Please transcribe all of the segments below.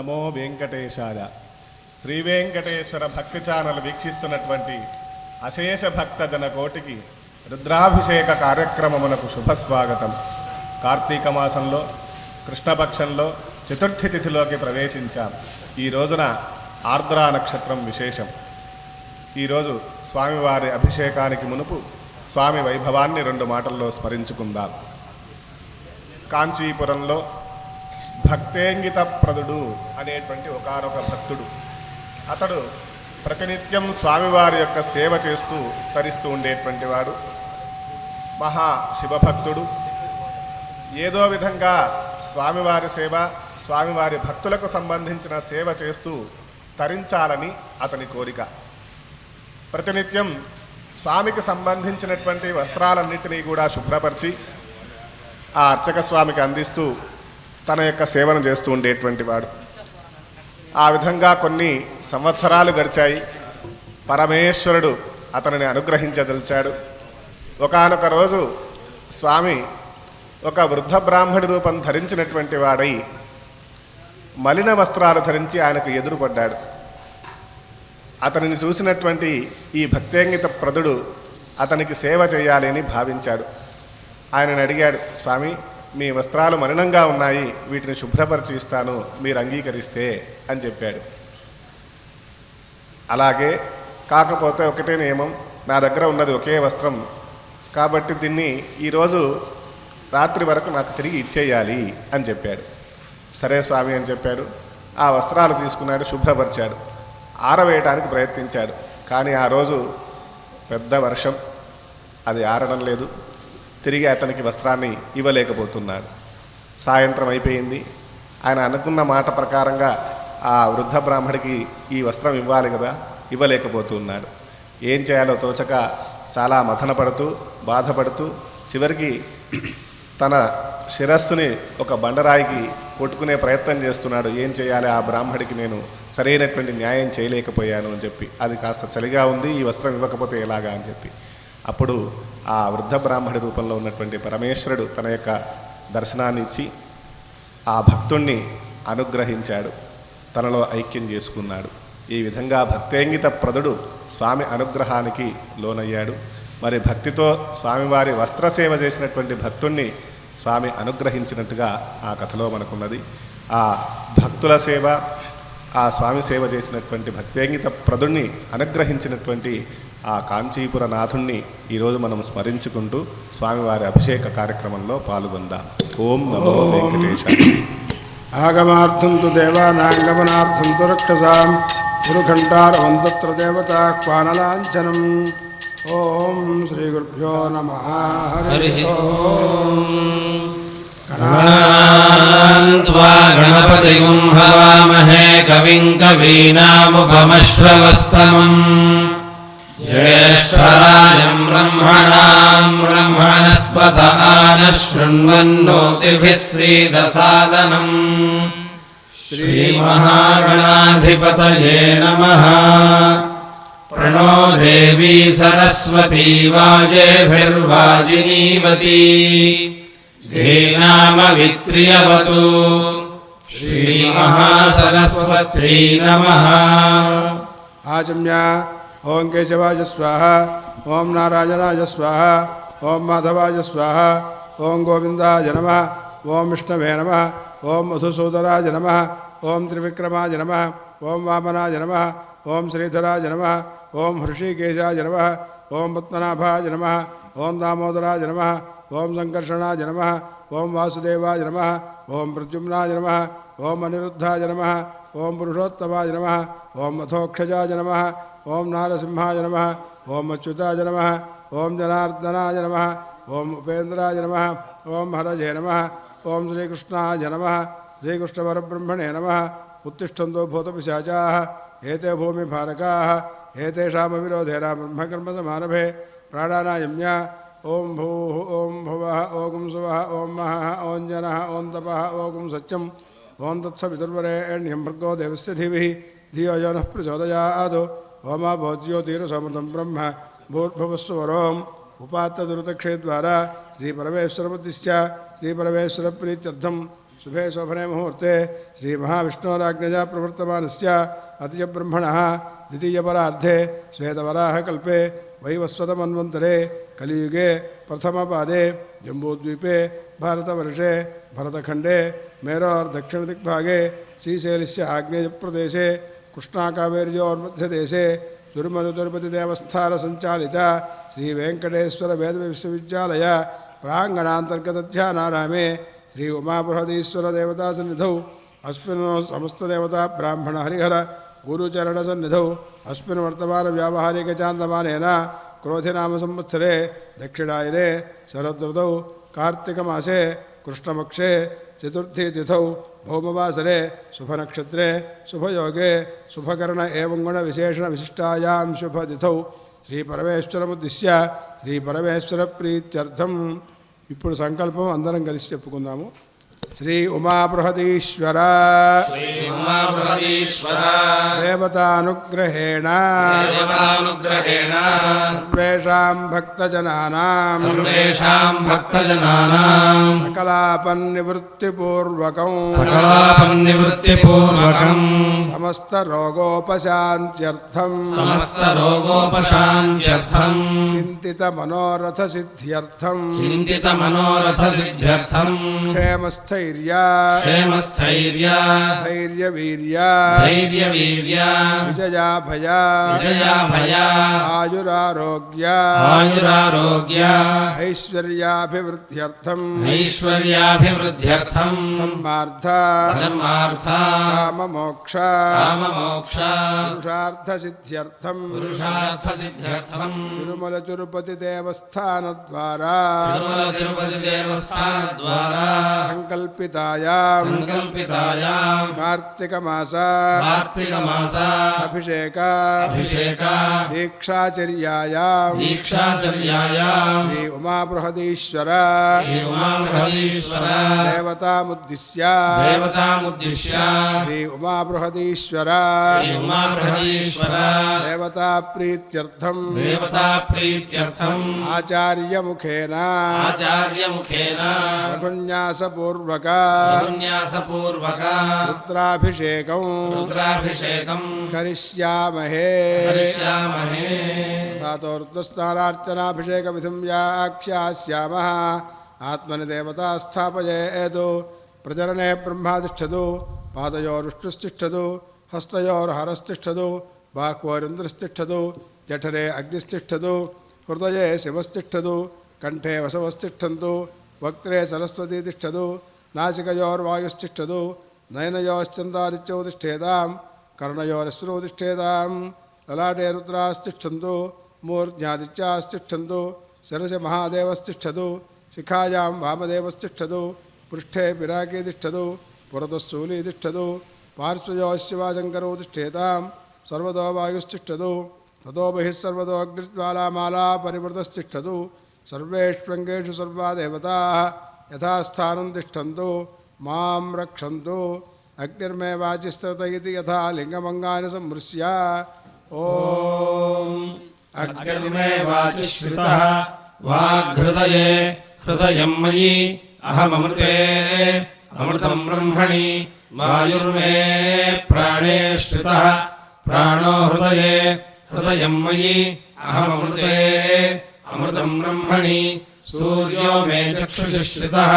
నమో వెంకటేశాయ. శ్రీ వెంకటేశ్వర భక్తి ఛానల్ వీక్షిస్తున్నటువంటి అశేష భక్తజన కోటికి రుద్రాభిషేక కార్యక్రమమునకు శుభస్వాగతం. కార్తీక మాసంలో కృష్ణపక్షంలో చతుర్థి తిథిలోకి ప్రవేశించాం. ఈ రోజున ఆర్ద్రా నక్షత్రం విశేషం. ఈరోజు స్వామివారి అభిషేకానికి మునుపు స్వామి వైభవాన్ని 2 మాటల్లో స్మరించుకుందాం. కాంచీపురంలో భక్తేంగిత ప్రదుడు అనేటువంటి ఒకానొక భక్తుడు. అతడు ప్రతినిత్యం స్వామివారి యొక్క సేవ చేస్తూ తరిస్తూ ఉండేటువంటి వాడు. మహా శివభక్తుడు. ఏదో విధంగా స్వామివారి సేవ, స్వామివారి భక్తులకు సంబంధించిన సేవ చేస్తూ తరించాలని అతని కోరిక. ప్రతినిత్యం స్వామికి సంబంధించినటువంటి వస్త్రాలన్నింటినీ కూడా శుభ్రపరిచి ఆ అర్చక స్వామికి అందిస్తూ తన యొక్క సేవను చేస్తూ ఉండేటువంటి వాడు. ఆ విధంగా కొన్ని సంవత్సరాలు గడిచాయి. పరమేశ్వరుడు అతనిని అనుగ్రహించదలిచాడు. ఒకానొక రోజు స్వామి ఒక వృద్ధ బ్రాహ్మణి రూపం ధరించినటువంటి వాడై మలిన వస్త్రాలు ధరించి ఆయనకు ఎదురుపడ్డాడు. అతనిని చూసినటువంటి ఈ భక్తేంగిత ప్రదుడు అతనికి సేవ చేయాలి అని భావించాడు. ఆయనను అడిగాడు, స్వామి మీ వస్త్రాలు మలినంగా ఉన్నాయి, వీటిని శుభ్రపరిచి ఇస్తాను, మీరు అంగీకరిస్తే అని చెప్పాడు. అలాగే, కాకపోతే ఒకటే నియమం, నా దగ్గర ఉన్నది ఒకే వస్త్రం కాబట్టి దీన్ని ఈరోజు రాత్రి వరకు నాకు తిరిగి ఇచ్చేయాలి అని చెప్పాడు. సరే స్వామి అని చెప్పాడు. ఆ వస్త్రాలు తీసుకున్నాడు, శుభ్రపరిచాడు, ఆరవేయటానికి ప్రయత్నించాడు. కానీ ఆ రోజు పెద్ద వర్షం, అది ఆరడం లేదు. తిరిగి అతనికి వస్త్రాన్ని ఇవ్వలేకపోతున్నాడు. సాయంత్రం అయిపోయింది. ఆయన అనుకున్న మాట ప్రకారంగా ఆ వృద్ధ బ్రాహ్మడికి ఈ వస్త్రం ఇవ్వాలి కదా, ఇవ్వలేకపోతున్నాడు. ఏం చేయాలో తోచక చాలా మథనపడుతూ బాధపడుతూ చివరికి తన శిరస్సుని ఒక బండరాయికి కొట్టుకునే ప్రయత్నం చేస్తున్నాడు. ఏం చేయాలి, ఆ బ్రాహ్మడికి నేను సరైనటువంటి న్యాయం చేయలేకపోయాను అని చెప్పి. అది కాస్త చలిగా ఉంది, ఈ వస్త్రం ఇవ్వకపోతే ఎలాగా అని చెప్పి. అప్పుడు ఆ వృద్ధ బ్రాహ్మడి రూపంలో ఉన్నటువంటి పరమేశ్వరుడు తన యొక్క దర్శనాన్ని ఇచ్చి ఆ భక్తుణ్ణి అనుగ్రహించాడు, తనలో ఐక్యం చేసుకున్నాడు. ఈ విధంగా భక్తేంగిత ప్రదుడు స్వామి అనుగ్రహానికి లోనయ్యాడు. మరి భక్తితో స్వామివారి వస్త్రసేవ చేసినటువంటి భక్తుణ్ణి స్వామి అనుగ్రహించినట్టుగా ఆ కథలో మనకున్నది. ఆ భక్తుల సేవ, ఆ స్వామి సేవ చేసినటువంటి భక్తేంగిత ప్రదుణ్ణి అనుగ్రహించినటువంటి ఆ కాంచీపుర నాథుణ్ణి ఈరోజు మనం స్మరించుకుంటూ స్వామివారి అభిషేక కార్యక్రమంలో పాల్గొందాం. ఓం నమో వెంకటేశాయ. ఆగమార్థం తు దేవానాగమనార్థం తు రక్షసాం గురుఘంటారవంతత్ర దేవతా క్వానలాంఛనం. ఓం శ్రీ గురుభ్యో నమః. హరి ఓం. గణపతిం హవామహే కవిం కవీనాముపమశ్రవస్తమం జ్యేష్ఠరాజం బ్రహ్మణాం బ్రహ్మణస్పత ఆనః శృణ్వన్నోతిభిः శ్రీదసాదనం. శ్రీమహాగణాధిపతయే నమః. ప్రణో దేవీ సరస్వతీ వాజేభిర్వాజినీవతి ధీనామవిత్రియవతు. శ్రీమహాసరస్వత్యై నమః. ఆచమ్య. ఓం కేశవాయ స్వాహ. ఓం నారాయణాయ స్వాహ. ఓం మాధవాయ స్వాహ. ఓం గోవిందాయ నమః. ఓం విష్ణవే నమః. ఓం మధుసూదరాయ నమః. ఓం త్రివిక్రమాయ నమః. ఓం వామనాయ నమః. ఓం శ్రీధరాయ నమః. ఓం హృషీకేశాయ నమః. ఓం పద్మనాభాయ నమః. ఓం దామోదరాయ నమః. ఓం సంకర్షణాయ నమః. ఓం వాసుదేవాయ నమః. ఓం ప్రద్యుమ్నాయ నమః. ఓం అనిరుద్ధాయ నమః. ఓం పురుషోత్తమాయ నమః. ఓం మథోక్షజాయ నమః. ఓం నారసింహాయ నమః. ఓం అచ్యుతాయ నమః. ఓం జనార్దనాయ నమః. ఓం ఉపేంద్రాయ నమః. ఓం హరజే నమః. ఓం శ్రీకృష్ణాయ నమః. శ్రీకృష్ణపరబ్రహ్మణే నమః. ఉత్తిష్టంతో భూతపిశాచాః ఏతే భూమిభారకాః ఏతేషామవిరోధే బ్రహ్మకర్మసమారభే ప్రాణానాయమ్య. ఓం భూః ఓం భువః ఓం సువః ఓం మహః ఓం జనః ఓం తపః ఓం సత్యం ఓం తత్సవితుర్వరేణ్యం భర్గో దేవస్య ధీమహి ధియో యో నః ప్రచోదయాత్. ఓమా భోజ్యోతిరసమృతం బ్రహ్మ భూర్భువస్సువరోం ఉపాత్తదురుతక్షేద్వారా శ్రీపరమేశ్వరముద్దిశ్య శ్రీపరమేశ్వరప్రీత్యర్థం शुभे शोभने मुहूर्ते श्रीमहाविष्णोराज्ञया प्रवर्तमानस्य अतिजब्रह्मणः द्वितीयपरार्धे श्वेतवराहकल्पे वैवस्वतमन्वन्तरे कलियुगे प्रथमपादे जम्बूद्वीपे भारतवर्षे भरतखण्डे मेरोर्दक्षिणदिग्भागे श्रीशैलस्य आग्नेयप्रदेशे कृष्णाकावेर्योर्मध्यदेशे तिरुमलतिरुपतिदेवस्थानसञ्चालित श्रीवेङ्कटेश्वरवेदविश्वविद्यालय प्राङ्गणान्तर्गतध्यानारामे श्री उमाबृहदीश्वरदेवतासन्निधौ अस्मिन् समस्तदेवता ब्राह्मणहरिहर गुरुचरणसन्निधौ अस्मिन् वर्तमानव्यावहारिकचान्द्रमानेन क्रोधिनामसंवत्सरे दक्षिणायने शरदृतौ कार्तिकमासे कृष्णपक्षे चतुर्थीतिथौ भौमवासरे शुभनक्षत्रे शुभयोगे शुभकर्ण एवं गुणविशेषणविशिष्टायां शुभतिथौ శ్రీపరమేశ్వరముద్దిశ్య శ్రీపరమేశ్వరప్రీత్యర్థం ఇప్పుడు సంకల్పం అందరం కలిసి చెప్పుకుందాము. శ్రీ ఉమాబృహదీశ్వర దేవతానుగ్రహేణ సర్వేషాం భక్తజనానాం సకలాపన్నివృత్తిపూర్వకం సమస్త రోగోపశాంత్యర్థం చింతిత మనోరథ సిద్ధ్యర్థం క్షేమస్థైర్య ధైర్యవీర్య విజయాభయ ఆయురారోగ్య ఐశ్వర్యాభివృద్ధ్యర్థం ధర్మార్థ కామమోక్ష పురుషార్థసిద్ధ్యర్థం తిరుమల తిరుపతి దేవస్థాన ద్వారా సంకల్పితాయాం కార్తీక మాస అభిషేక దీక్షాచర్యాయాం శ్రీ ఉమాబృహదీశ్వర దేవతాముద్దిశ్య శ్రీ ఉమాబృహదీశ్వర దేవతాప్రీత్యర్థం ఆచార్యముఖేన రఘున్యాసపూర్వక రుద్రాభిషేకం కరిష్యామహే తాతోర్ధస్నానార్చనాభిషేకమిథం వ్యాఖ్యాస్యామః ఆత్మని దేవతా స్థాపయేతు ప్రజరణే బ్రహ్మాతిష్ఠతు పాదయోరుష్టుస్తిష్ఠతు హస్తయోర్హరస్తిష్ఠతు బాహ్వోరింద్రస్తిష్ఠతు జఠరే అగ్నిస్తిష్ఠతు హృదయే శివస్తిష్ఠతు కంఠే వసవస్తిష్ఠन्तు వక్త్రే సరస్వతీ తిష్టతు నాసికయోర్వాయుస్తిష్టతు నయనయోశ్చంద్రాదిత్యౌ తిష్టేతాం కర్ణయోరశ్రౌ తిష్టేతాం లలాటే రుద్రాస్తిష్టन्तు మూర్ధ్యాదిత్యాస్తిష్టन्तు శిరసి మహాదేవస్తిష్టతు శిఖాయాం వామదేవస్తిష్టతు పృష్ఠే పిరాకీ తిష్టతు పురతఃశూలీ తిష్టతు పార్శ్వయోశివాశంకరౌ తిష్టేతాం సర్వతో వాయుస్తిష్టతు తతో బహిః సర్వతో అగ్నిజ్వాలామాలా పరివృతస్తిష్టతు సర్వేష్వంగేషు సర్వా దేవతాః యథాస్థానం తిష్టन्तు మాం రక్షन्तు అగ్నిర్మే వాచిస్తత ఇతి యథా లింగమంగాని సంమృశ్య. ఓం అగ్నిర్మే వాచిశ్రితః వాగ్హృదయే హృదయం మయి అహమమృతే అమృతం బ్రహ్మణి వాయుర్మే ప్రాణే శ్రితః ప్రాణో హృదయే హృదయం మయి అహమమృతే అమృతం బ్రహ్మణి సూర్యో మే చక్షుషి శ్రితః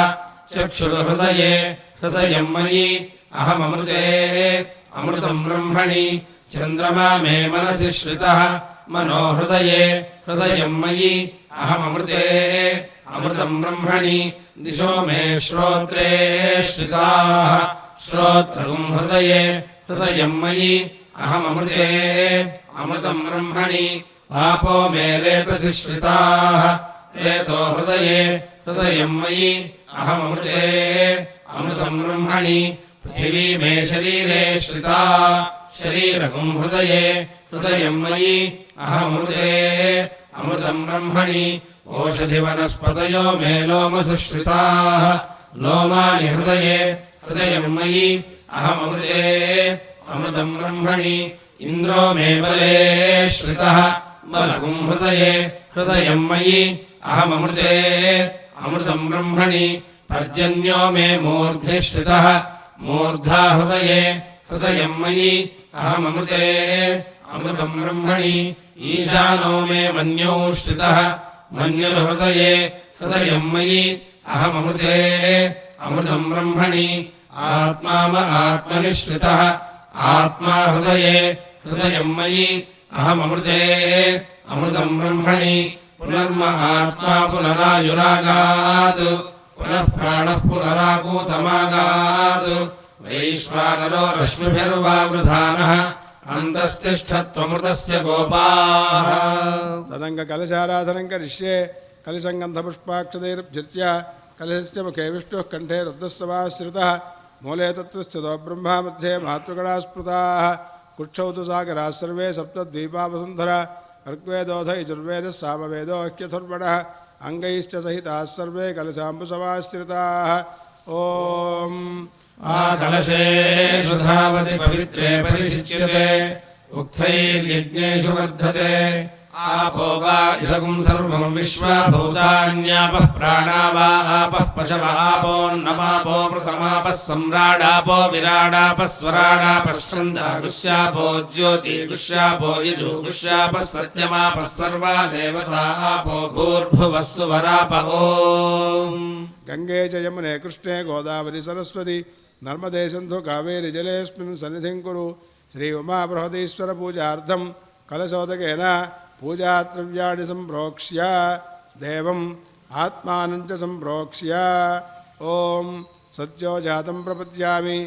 చక్షుర్హృదయే హృదయం మయి అహమమృతే అమృతం బ్రహ్మణి చంద్రమా మే మనసి శ్రితః మనో హృదయే హృదయం మయి అహమమృతే అమృతం బ్రహ్మణి దిశో మే శ్రోత్రే శ్రితాః శ్రోత్రం హృదయే హృదయం మయి అహమమృతే అమృతం బ్రహ్మణి ఆపో మే రేతసి శ్రితాః రేతో హృదయే హృదయం మయి అహమమృతే అమృతం బ్రహ్మణి పృథివీ మే శరీరే శ్రితా శరీరకం హృదయే హృదయం మయి అహమమృతే అమృతం బ్రహ్మణి ఓషధి వనస్పతయో మే లోమసు శ్రితాః లోమాని హృదయే హృదయం మయి అహమమృతే అమృతం బ్రహ్మణి ఇంద్రో మే బలే శ్రితః బలగం హృదయే హృదయం మయి అహమమృతే అమృతం బ్రహ్మణి पर्जन्यो मे मूर्ध्नि श्रितः मूर्धा हृदये हृदयं मयि अहममृते अमृतं ब्रह्मणि ईशानो मे मन्यौ श्रितः मन्युर्हृदये हृदयं मयि अहममृते अमृतं ब्रह्मणि आत्मा आत्मनि श्रितः आत्मा हृदये हृदयं मयि अहममृते अमृतं ब्रह्मणि पुनर्म आत्मा पुनरायुरागात् पुनः प्राणः पुनराकूतमागात् वैश्वानरो रश्मिभिर्वावृधानः अन्तस्तिष्ठत्वमृतस्य गोपाः तदङ्गकलशाराधनं करिष्ये कलिसङ्गन्धपुष्पाक्षतैर्भ्यर्च्य कलशस्य मुखे विष्णुः कण्ठे रुद्रस्तवाश्रितः मूले तत्र स्थितो ब्रह्मा मध्ये मातृगणाः स्मृताः कुक्षौ तु सागराः सर्वे सप्तद्वीपावसुन्धरा ऋग्वेदोऽथ यजुर्वेदः सामवेदो ह्यथुर्वणः अङ्गैश्च सहिताः सर्वे कलशाम्बुसमाश्रिताः ॐ आकलशेषु धावति पवित्रे परिशिच्यते उक्थैर्यज्ञेषु वर्धते आपो वा इदगुं सर्वं विश्वा भूतान्यापः प्राणा वा आपः पशव आपोऽन्नमापो मृतमापः सम्राडापो विराडापः स्वराडापः छन्दागुष्यापो ज्योतिगुष्यापो यजुगुष्यापः सत्यमापः सर्वा देवता आपो भूर्भुवः सुवराप ॐ गंगे च यमुने कृष्णे गोदावरी सरस्वती नर्मदे सिन्धु कावेरी जलेऽस्मिन् सन्निधिं कुरु श्री उमा बृहदीश्वर पूजार्थं कलशोदकेन पूजाद्रव्याणि सम्प्रोक्ष्य देवम् आत्मानं च सम्प्रोक्ष्य ॐ सत्यो जातं प्रपद्यामि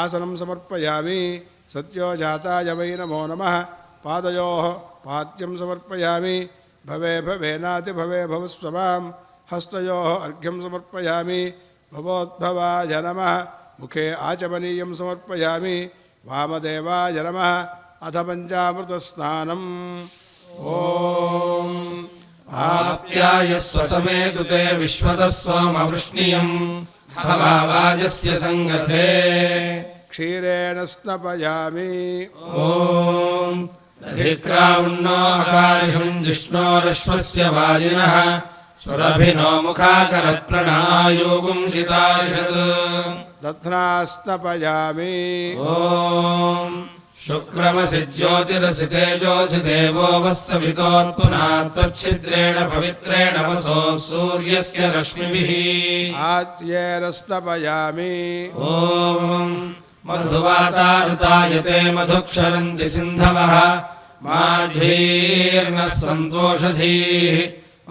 आसनं समर्पयामि सत्यो जाताय वै नमो नमः पादयोः पाद्यं समर्पयामि भवे भवेनाति भवे भवस्वमां हस्तयोः अर्घ्यं समर्पयामि भवोद्भवाय नमः मुखे आचमनीयं समर्पयामि वामदेवाय नमः अथ पञ्चामृतस्नानम् ॐ आप्यायस्व समेतु ते विश्वतः सोमवृष्णियम् भवावाजस्य सङ्गते क्षीरेण स्नपयामि ॐ दधिक्रावुन्नो अकारिषं जिष्णोरश्वस्य वाजिनः सुरभिनो मुखाकरत्प्रणायोगुं शितारिषत् दध्ना स्नपयामि ॐ शुक्रमसि ज्योतिरसि तेजोऽसि देवो वः सवितोत्पुनात्वच्छिद्रेण पवित्रेण वसो सूर्यस्य रश्मिभिः आज्येन स्नपयामि ॐ मधुवातारुतायते मधुक्षरन्ति सिन्धवः माध्वीर्नः सन्तोषधीः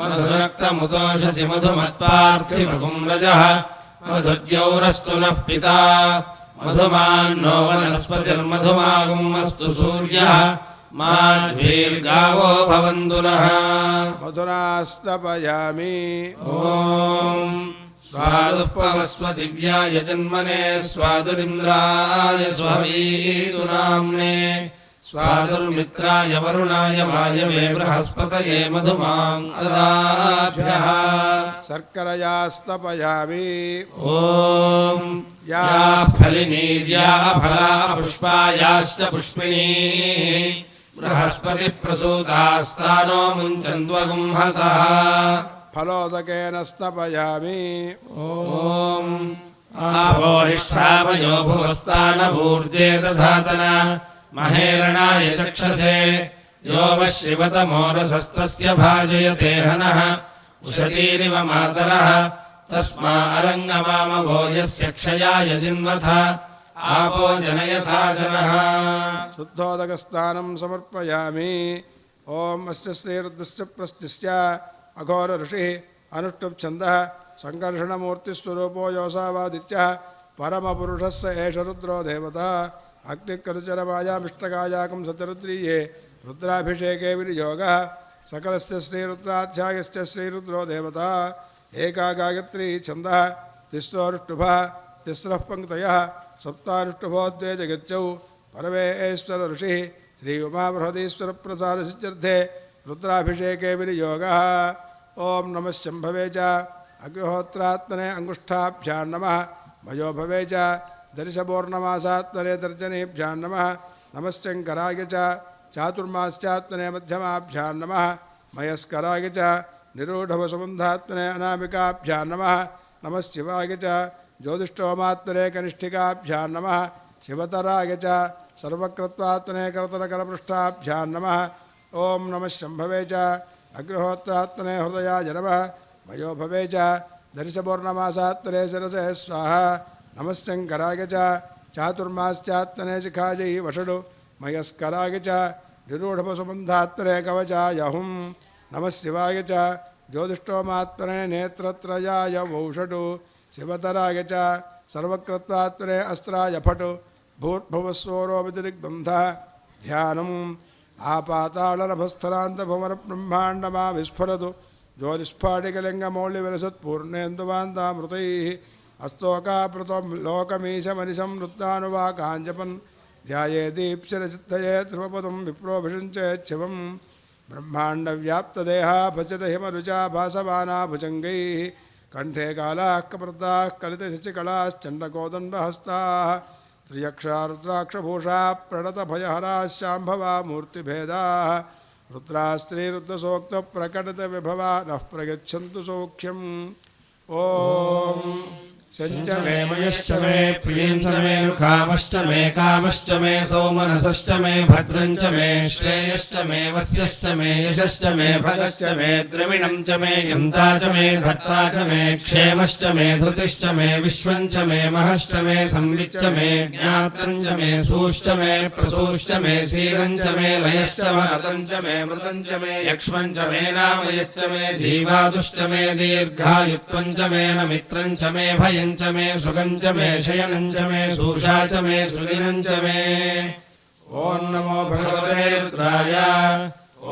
मधुरक्तमुतोषसि मधुमत्पार्थिवपुं रजः मधुद्यौरस्तु नः पिता मधुमान्नो वनस्पतिर्मधुमागुमस्तु सूर्यः माध्वीर्गावो भवन्तु नः मधुना स्नपयामि ॐ स्वादुपवस्व दिव्याय जन्मने स्वादुरिन्द्राय स्ववीतु नाम्ने स्वादुर्मित्राय वरुणाय वायवे बृहस्पतये मधुमान् अदाभ्यः शर्करया स्नपयामि ॐ या फलिनीर्या फला पुष्पायाश्च पुष्पिणीः बृहस्पतिप्रसूतास्तानो मुञ्चन्द्वगुंहसः फलोदकेन स्नपयामि ॐ आपोहिष्ठामयो भुवस्तानभूर्जे दधातन महेरणाय चक्षसे यो वः शिवतमोरसस्तस्य भाजयते हनः उषतीरिव मातरः तस्मा अरङ्गमामवो यस्य क्षयाय जिन्वथ आपो जनयथा जनः शुद्धोदकस्नानं समर्पयामि ॐ अस्य श्रीरुद्रस्य प्रस्थिस्य अघोर ऋषिः अनुष्टुप्छन्दः सङ्कर्षणमूर्तिस्वरूपो योऽसावादित्यः परमपुरुषस्य एष रुद्रो देवता अग्निकरुचरमायामिष्टकायाकं सतरुद्रीये रुद्राभिषेके विनियोगः सकलस्य श्रीरुद्राध्यायस्य श्रीरुद्रो देवता एका गायत्री छन्दः तिस्रोऽनुष्टुभः तिस्रः पङ्क्तयः सप्तानुष्टुभो द्वे जगच्चौ परमेश्वर ऋषिः श्री उमाबृहदीश्वरप्रसादसिद्ध्यर्थे रुद्राभिषेके विनियोगः ॐ नमः शम्भवे च अग्निहोत्रात्मने अङ्गुष्ठाभ्यां नमः मयोभवे च दर्शपूर्णमासात्मने तर्जनीभ्यां नमः नमश्चङ्कराय च चातुर्मास्यात्मने मध्यमाभ्यां नमः मयस्कराय च निरूढवसुबन्धात्मने अनामिकाभ्यां नमः नमः शिवाय च ज्योतिष्ठोमात्मने कनिष्ठिकाभ्यां नमः शिवतराय च सर्वकृत्वात्मने करतलकरपृष्ठाभ्यां नमः ओं नमः शम्भवे च अग्निहोत्रात्मने हृदयाय नमः मयोभवे च दर्शपूर्णमासात्मने शिरसे स्वाहा नमः शङ्कराय च चातुर्मास्यात्मने शिखायै वषडु मयस्कराय च निरूढपशुबन्धात्मने कवचाय हुं नमः शिवाय च ज्योतिष्ठोमात्मने नेत्रत्रयाय वौषटु शिवतराय च सर्वकृत्वात्मने अस्त्राय फटु भूर्भुवस्वरोपतिरिग्बन्धः ध्यानम् आपातालनभस्थलान्तभुवनब्रह्माण्डमा विस्फुरतु ज्योतिस्फाटिकलिङ्गमौल्यविलसत्पूर्णेन्दुवान्तामृतैः अस्तोकाप्लुतं लोकमीशमनिशं नृत्तानुवाकाञ्जपन् ध्याये दीप्सिरसिद्धये ध्रुवपदं विप्रोभिषिञ्चेच्छिवम् ब्रह्माण्डव्याप्तदेहा भजत हिमरुचा भासमाना भुजङ्गैः कण्ठे कालाः कप्रदाः कलितशशिकलाश्चण्डकोदण्डहस्ताः त्रियक्षा रुद्राक्षभूषा प्रणतभयहराः शाम्भवा मूर्तिभेदाः रुद्रा स्त्रीरुद्रसोक्तप्रकटितविभवा नः प्रयच्छन्तु सौख्यम् ॐ च मे मयश्च मे प्रियञ्च मे लुखामश्च मे कामश्च मे सौमनसश्च मे भद्रञ्च मे श्रेयश्च मे वस्यश्च मे यशश्च मे भगश्च मे द्रविणं च मे यन्ता च मे धर्ता च मे क्षेमश्च मे धृतिश्च मे विश्वञ्च मे महश्च मे संविच्च मे ज्ञात्रञ्च मे सूश्च मे प्रसूश्च मे शीलञ्च मे लयश्च महतञ्च मे मृतञ्च मे यक्ष्मञ्च मे नामयश्च मे जीवादुश्च मे दीर्घायुत्वञ्च मे न मित्रञ्च मे भयञ्च मे सुगञ्च मे शयनञ्च मे सूषा च मे सृजनञ्च मे ॐ नमो भगवते रुद्राय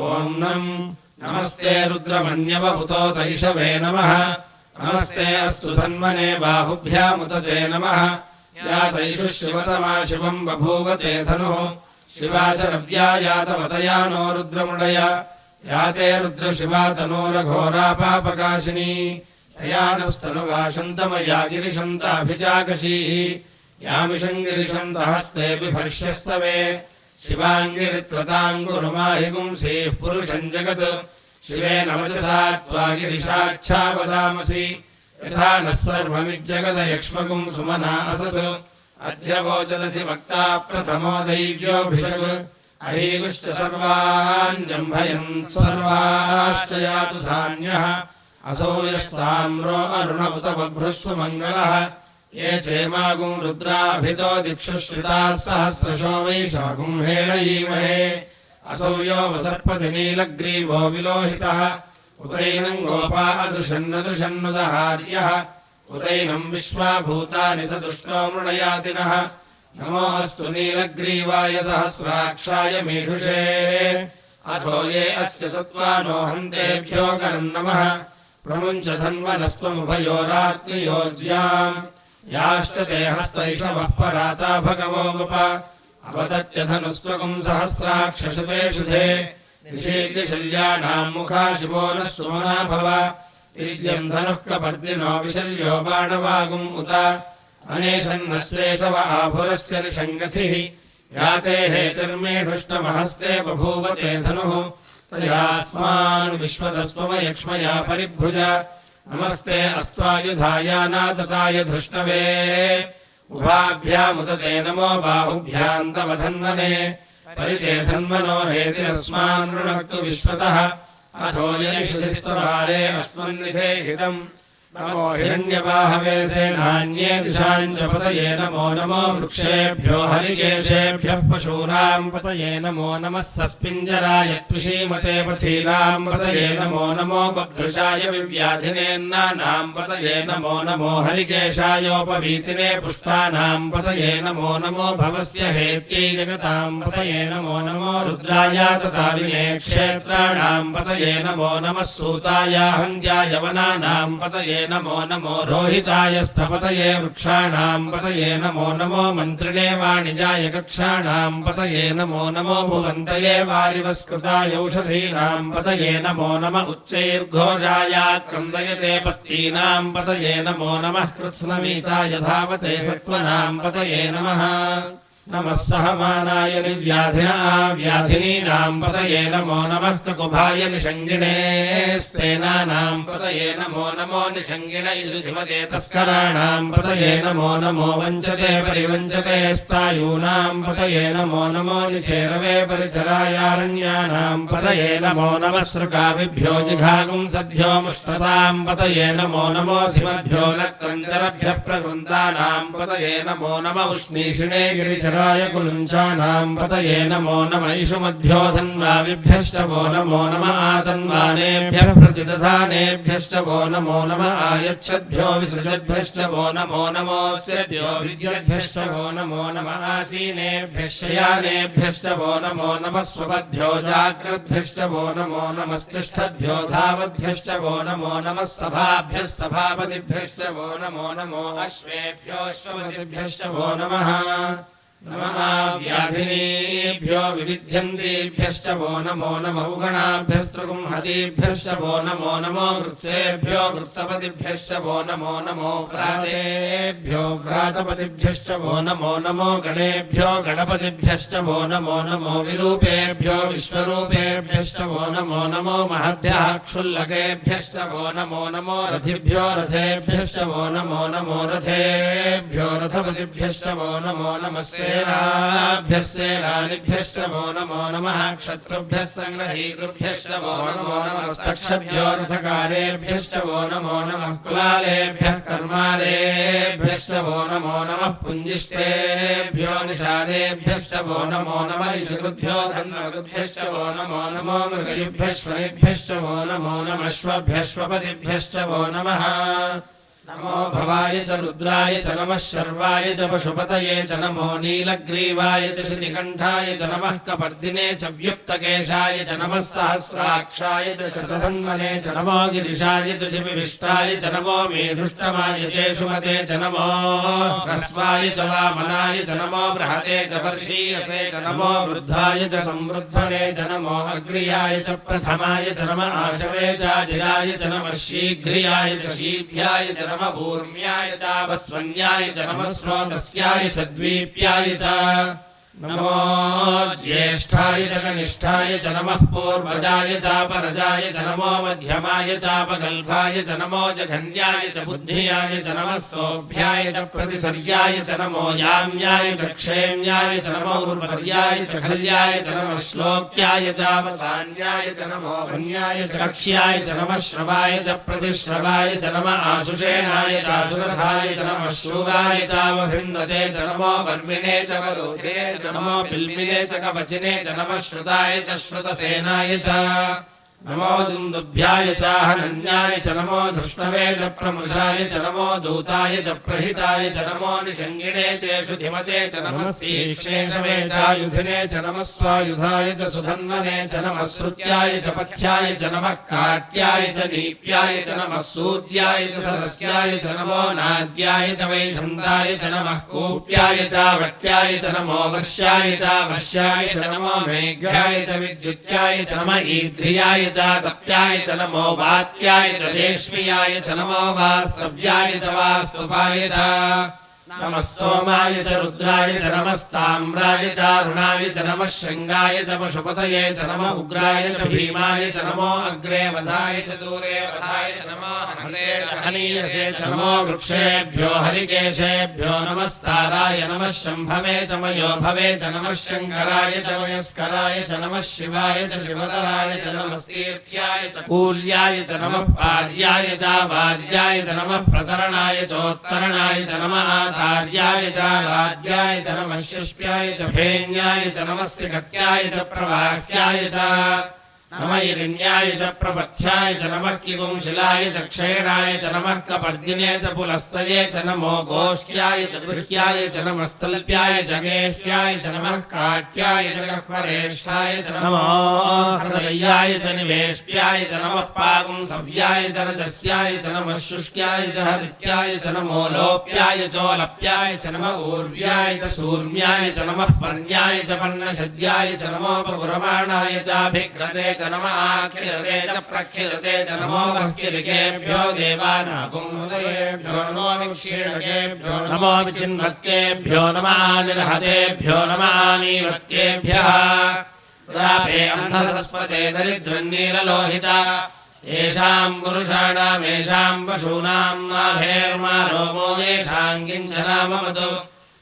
ॐ नमस्ते रुद्रमन्यवहुतो तैषवे नमः नमस्ते अस्तु धन्वने बाहुभ्यामुदते नमः या तैषुः शिवतमा शिवं बभूव ते धनुः शिवा शरव्या यातवतया नो रुद्रमुडया या ते रुद्रशिवा तनूरघोरा पापकाशिनी तयानस्तनुवाशन्तमया गिरिशन्ताभिजाकशीः यामिषं गिरिशन्तहस्ते बिभर्ष्यस्तवे शिवाङ्गिरित्रताङ्गुरुमाहि गुंसीः पुरुषं जगत् शिवेन वचसा त्वा गिरिशाच्छावदामसि यथा नः सर्वमिज्जगदयक्ष्मगुं सुमना असत् अद्य वोचदधि वक्ता प्रथमो दैव्योऽभिषक् अहीगुश्च सर्वान् जम्भयन् सर्वाश्च यातु धान्यः असौ यस्ताम्रो अरुणवुत बभ्रुस्व मङ्गलः ये चेमागुं रुद्राभितो दिक्षु श्रिताः सहस्रशो वैशाखुं हेळयीमहे असौ यो वसर्पति नीलग्रीवो विलोहितः उतैनं गोपा अदृशन्नदृशन्नुदहार्यः उतैनं विश्वाभूतानि स दुष्टो मृडयातिनः नमोऽस्तु नीलग्रीवाय सहस्राक्षाय मीढुषे अथो ये अस्य सत्त्वानो हन्तेभ्यो करं नमः प्रमुञ्च धन्वनस्त्वमुभयोरात्मयोर्ज्याम् याश्च ते हस्तैषवः पराता भगवो वप अवदच्च धनुस्त्वगुं सहस्राक्षशतेषु ते निशीर्यशल्यानाम् मुखा शिवो नः सुमना भव इज्यम् धनुः कपर्दिनो विशल्यो बाणवागुम् उत अनेशन्नश्लेषव आभुरस्य ऋषङ्गथिः याते हेतिर्मेढुष्टमहस्ते बभूव ते धनुः तयास्मान् विश्वतस्त्वमयक्ष्मया परिभुज नमस्ते अस्त्वायुधायानातताय धृष्णवे उभाभ्यामुदते नमो बाहुभ्याम् तव धन्वने परिते धन्वनो हेतिरस्मान् ऋणक्तु विश्वतः अथो यैषुधिस्तवारे अस्मन्निधे हितम् नमो हिरण्यबाहवे सेनान्ये दिशाञ्च पतये नमो नमो वृक्षेभ्यो हरिकेशेभ्यः पशूनां पतये नमो नमः सस्पिञ्जराय त्विषीमते पथीनां पतये नमो नमो बभ्रुषाय विव्याधिनेन्नानां पतये नमो नमो हरिकेशायोपवीतिने पुष्पाणां पतये नमो नमो भवस्य हेत्यै जगतां पतये नमो नमो रुद्राय तताविने क्षेत्राणां पतये नमो नमः सूताय हन्त्याय वनानां पतये नमो नमो रोहिताय स्थपतये वृक्षाणां पतये नमो नमो मन्त्रिणे वाणिजाय कक्षाणां पतये नमो नमो भुवन्तये वारिवस्कृताय औषधीनां पतये नमो नम उच्चैर्घोषाय क्रन्दयते पत्तीनां पतये नमो नमः कृत्स्नवीताय धावते सत्त्वनां पतये नमः नमः सहमानाय निर्व्याधिना व्याधिनीनां पतये नमो नमः ककुभाय निषङ्गिणे स्तेनानां पतये नमो नमो निषङ्गिण इषुधिमते तस्कराणां पतये नमो नमो वञ्चते परिवञ्चते स्तायूनां पतये नमो नमो निचेरवे परिचरायारण्यानां पतये नमो नमः सृकाविभ्यो जिघागुंसभ्यो मुष्टतां पतये नमो नमो शिवभ्यो नक्तञ्जरभ्यः प्रवृन्दानां पतये नमो नमः उष्णीषिणे गिरिचराय कुलुञ्चानां पतये नमो नम इषुमद्भ्यो धन्वाविभ्यश्च वो नमो नमः आतन्वानेभ्यः प्रतिदधानेभ्यश्च वो नमो नमः आयच्छद्भ्यो विसृजद्भ्यश्च वो नमो नमोऽस्यभ्यो विद्यद्भ्यश्च वो नमो नमः आसीनेभ्यश्च शयानेभ्यश्च वो नमो नमः स्वपद्भ्यो जाग्रद्भ्यश्च वो नमो नमस्तिष्ठद्भ्यो धावद्भ्यश्च वो नमो नमः सभाभ्यः सभापतिभ्यश्च वो नमो नमो अश्वेभ्यो अश्वपतिभ्यश्च वो नमः नमः व्याधिनीभ्यो विविध्यन्तीभ्यश्च वो नमो नमः उगणाभ्यस्त्रुगुंहतीभ्यश्च वो नमो नमो वृत्सेभ्यो वृत्सपतिभ्यश्च वो नमो नमो व्रातेभ्यो व्रातपतिभ्यश्च वो नमो नमो गणेभ्यो गणपतिभ्यश्च वो नमो नमो विरूपेभ्यो विश्वरूपेभ्यश्च वो नमो नमो महद्भ्यः क्षुल्लकेभ्यश्च वो नमो नमो रथिभ्यो रथेभ्यश्च वो नमो नमो रथेभ्यो रथपतिभ्यश्च वो नमो नमः सेनाभ्यः सेनानिभ्यश्च वो नमो नमः क्षत्रुभ्यः सङ्ग्रहीतृभ्यश्च वो नमो नमस्तक्षभ्यो रथकारेभ्यश्च वो नमो नमः कुलालेभ्यः कर्मालेभ्यश्च वो नमो नमः पुञ्जिष्टेभ्यो निषादेभ्यश्च वो नमो नमः ऋषिकृभ्यो धन्वकृभ्यश्च वो नमो नमो मृगयुभ्यश्वरेभ्यश्च वो नमो नमः श्वभ्यश्वपतिभ्यश्च वो नमः नमो भवाय च रुद्राय च नमः शर्वाय च पशुपतये च नमो नीलग्रीवाय च श्रीकण्ठाय च नमः कपर्दिने च व्युक्तकेशाय च नमः सहस्राक्षाय च शतधन्वने च नमो गिरिशाय च शिविष्टाय च नमो मेढुष्टमाय चेषुमते च नमो ह्रस्वाय च वामनाय च नमो बृहते च वर्षीयसे च नमो वृद्धाय च संवृद्धने च नमो अग्र्याय च प्रथमाय च नमः आशवे चाजिराय च नमः शीघ्रियाय च शीभ्याय च नमः भूर्म्याय च वस्वन्याय च नमः स्रोतस्याय च द्वीप्याय च नमो ज्येष्ठाय च कनिष्ठाय च नमः पूर्वजाय चापरजाय च नमो मध्यमाय चापगल्भाय च नमो जघन्याय च बुद्धियाय च नमः सोऽभ्याय च प्रतिसर्याय च नमो याम्याय च क्षेम्याय च नमो उर्वर्याय च खल्याय च नमः श्लोक्याय चावसान्याय च नमो वन्याय च कक्ष्याय च नमः श्रवाय च प्रतिश्रवाय च नमः आशुषेणाय चाशुरथाय च नमः शूराय चावभिन्दते च नमो वर्मिणे च वरुधे च नमो बिल्मिने च कवचिने च नमः श्रुताय च श्रुतसेनाय च नमो दुन्दुभ्याय च हनन्याय च नमो धृष्णवे च प्रमृषाय च नमो दूताय च प्रहिताय च नमो निषङ्गिणे चेषु धिमते च नमः तीक्ष्णेषवे चायुधिने च नमः स्वायुधाय च सुधन्वने च नमः श्रुत्याय च पथ्याय च नमः काट्याय च नीप्याय च नमः सूद्याय च सरस्याय च नमो नाद्याय च वैशन्ताय च नमः कूप्याय च वट्याय च नमो वर्ष्याय च वर्ष्याय च नमो मेघ्याय च विद्युत्याय च नमः ईद्रियाय तप्याय च नमो वात्याय च रेश्म्याय च नमो वास्तव्याय च वास्तुपाय च नमः सोमाय च रुद्राय च नमस्ताम्राय च अरुणाय च नमः शृङ्गाय च पशुपतये च नमः उग्राय च भीमाय च नमो अग्रे वधाय च दूरे वधाय च नमो हरे च हनीयसे च नमो वृक्षेभ्यो हरिकेशेभ्यो नमस्ताराय नमः शम्भवे च मयोभवे च नमः शङ्कराय च वयस्कराय च नमः शिवाय च शिवतराय च नमस्तीर्थ्याय च कूल्याय च नमः पार्याय च वार्याय च नमः प्रतरणाय चोत्तरणाय च नमः कार्याय च लाड्याय च नमः शिष्प्याय च भेन्याय च नमः सिगत्याय च प्रवाह्याय च नमः इरिण्याय च प्रपथ्याय च नमः किगुंशिलाय च क्षेणाय च नमः कपर्दिने च पुलस्तये च नमो गोष्ठ्याय च गृह्याय च नमः स्तल्प्याय च गेह्याय च नमः काट्याय च गह्वरेष्ठाय च नमो हृदयाय च निवेश्याय च नमः पागुंसव्याय च रजस्याय च नमः शुष्क्याय च हरित्याय च नमो लोप्याय चोलप्याय च नमः ऊर्व्याय च सूर्म्याय च नमः पर्ण्याय च पर्णशद्याय च नमो पगुरमाणाय चाभिघ्रते च च नमः आख्यते च प्रख्यते च नमो भक्तिरिकेभ्यो देवानागुंहृदयेभ्यो नमो विक्षीणकेभ्यो नमो विचिन्वत्केभ्यो नमः निर्हतेभ्यो नमः मीवत्केभ्यः प्रापे अन्धसस्पते दरिद्रन्नीललोहिता येषाम् पुरुषाणामेषाम् पशूनाम् नाभेर्मा रोमो येषाम् किञ्चनामवतु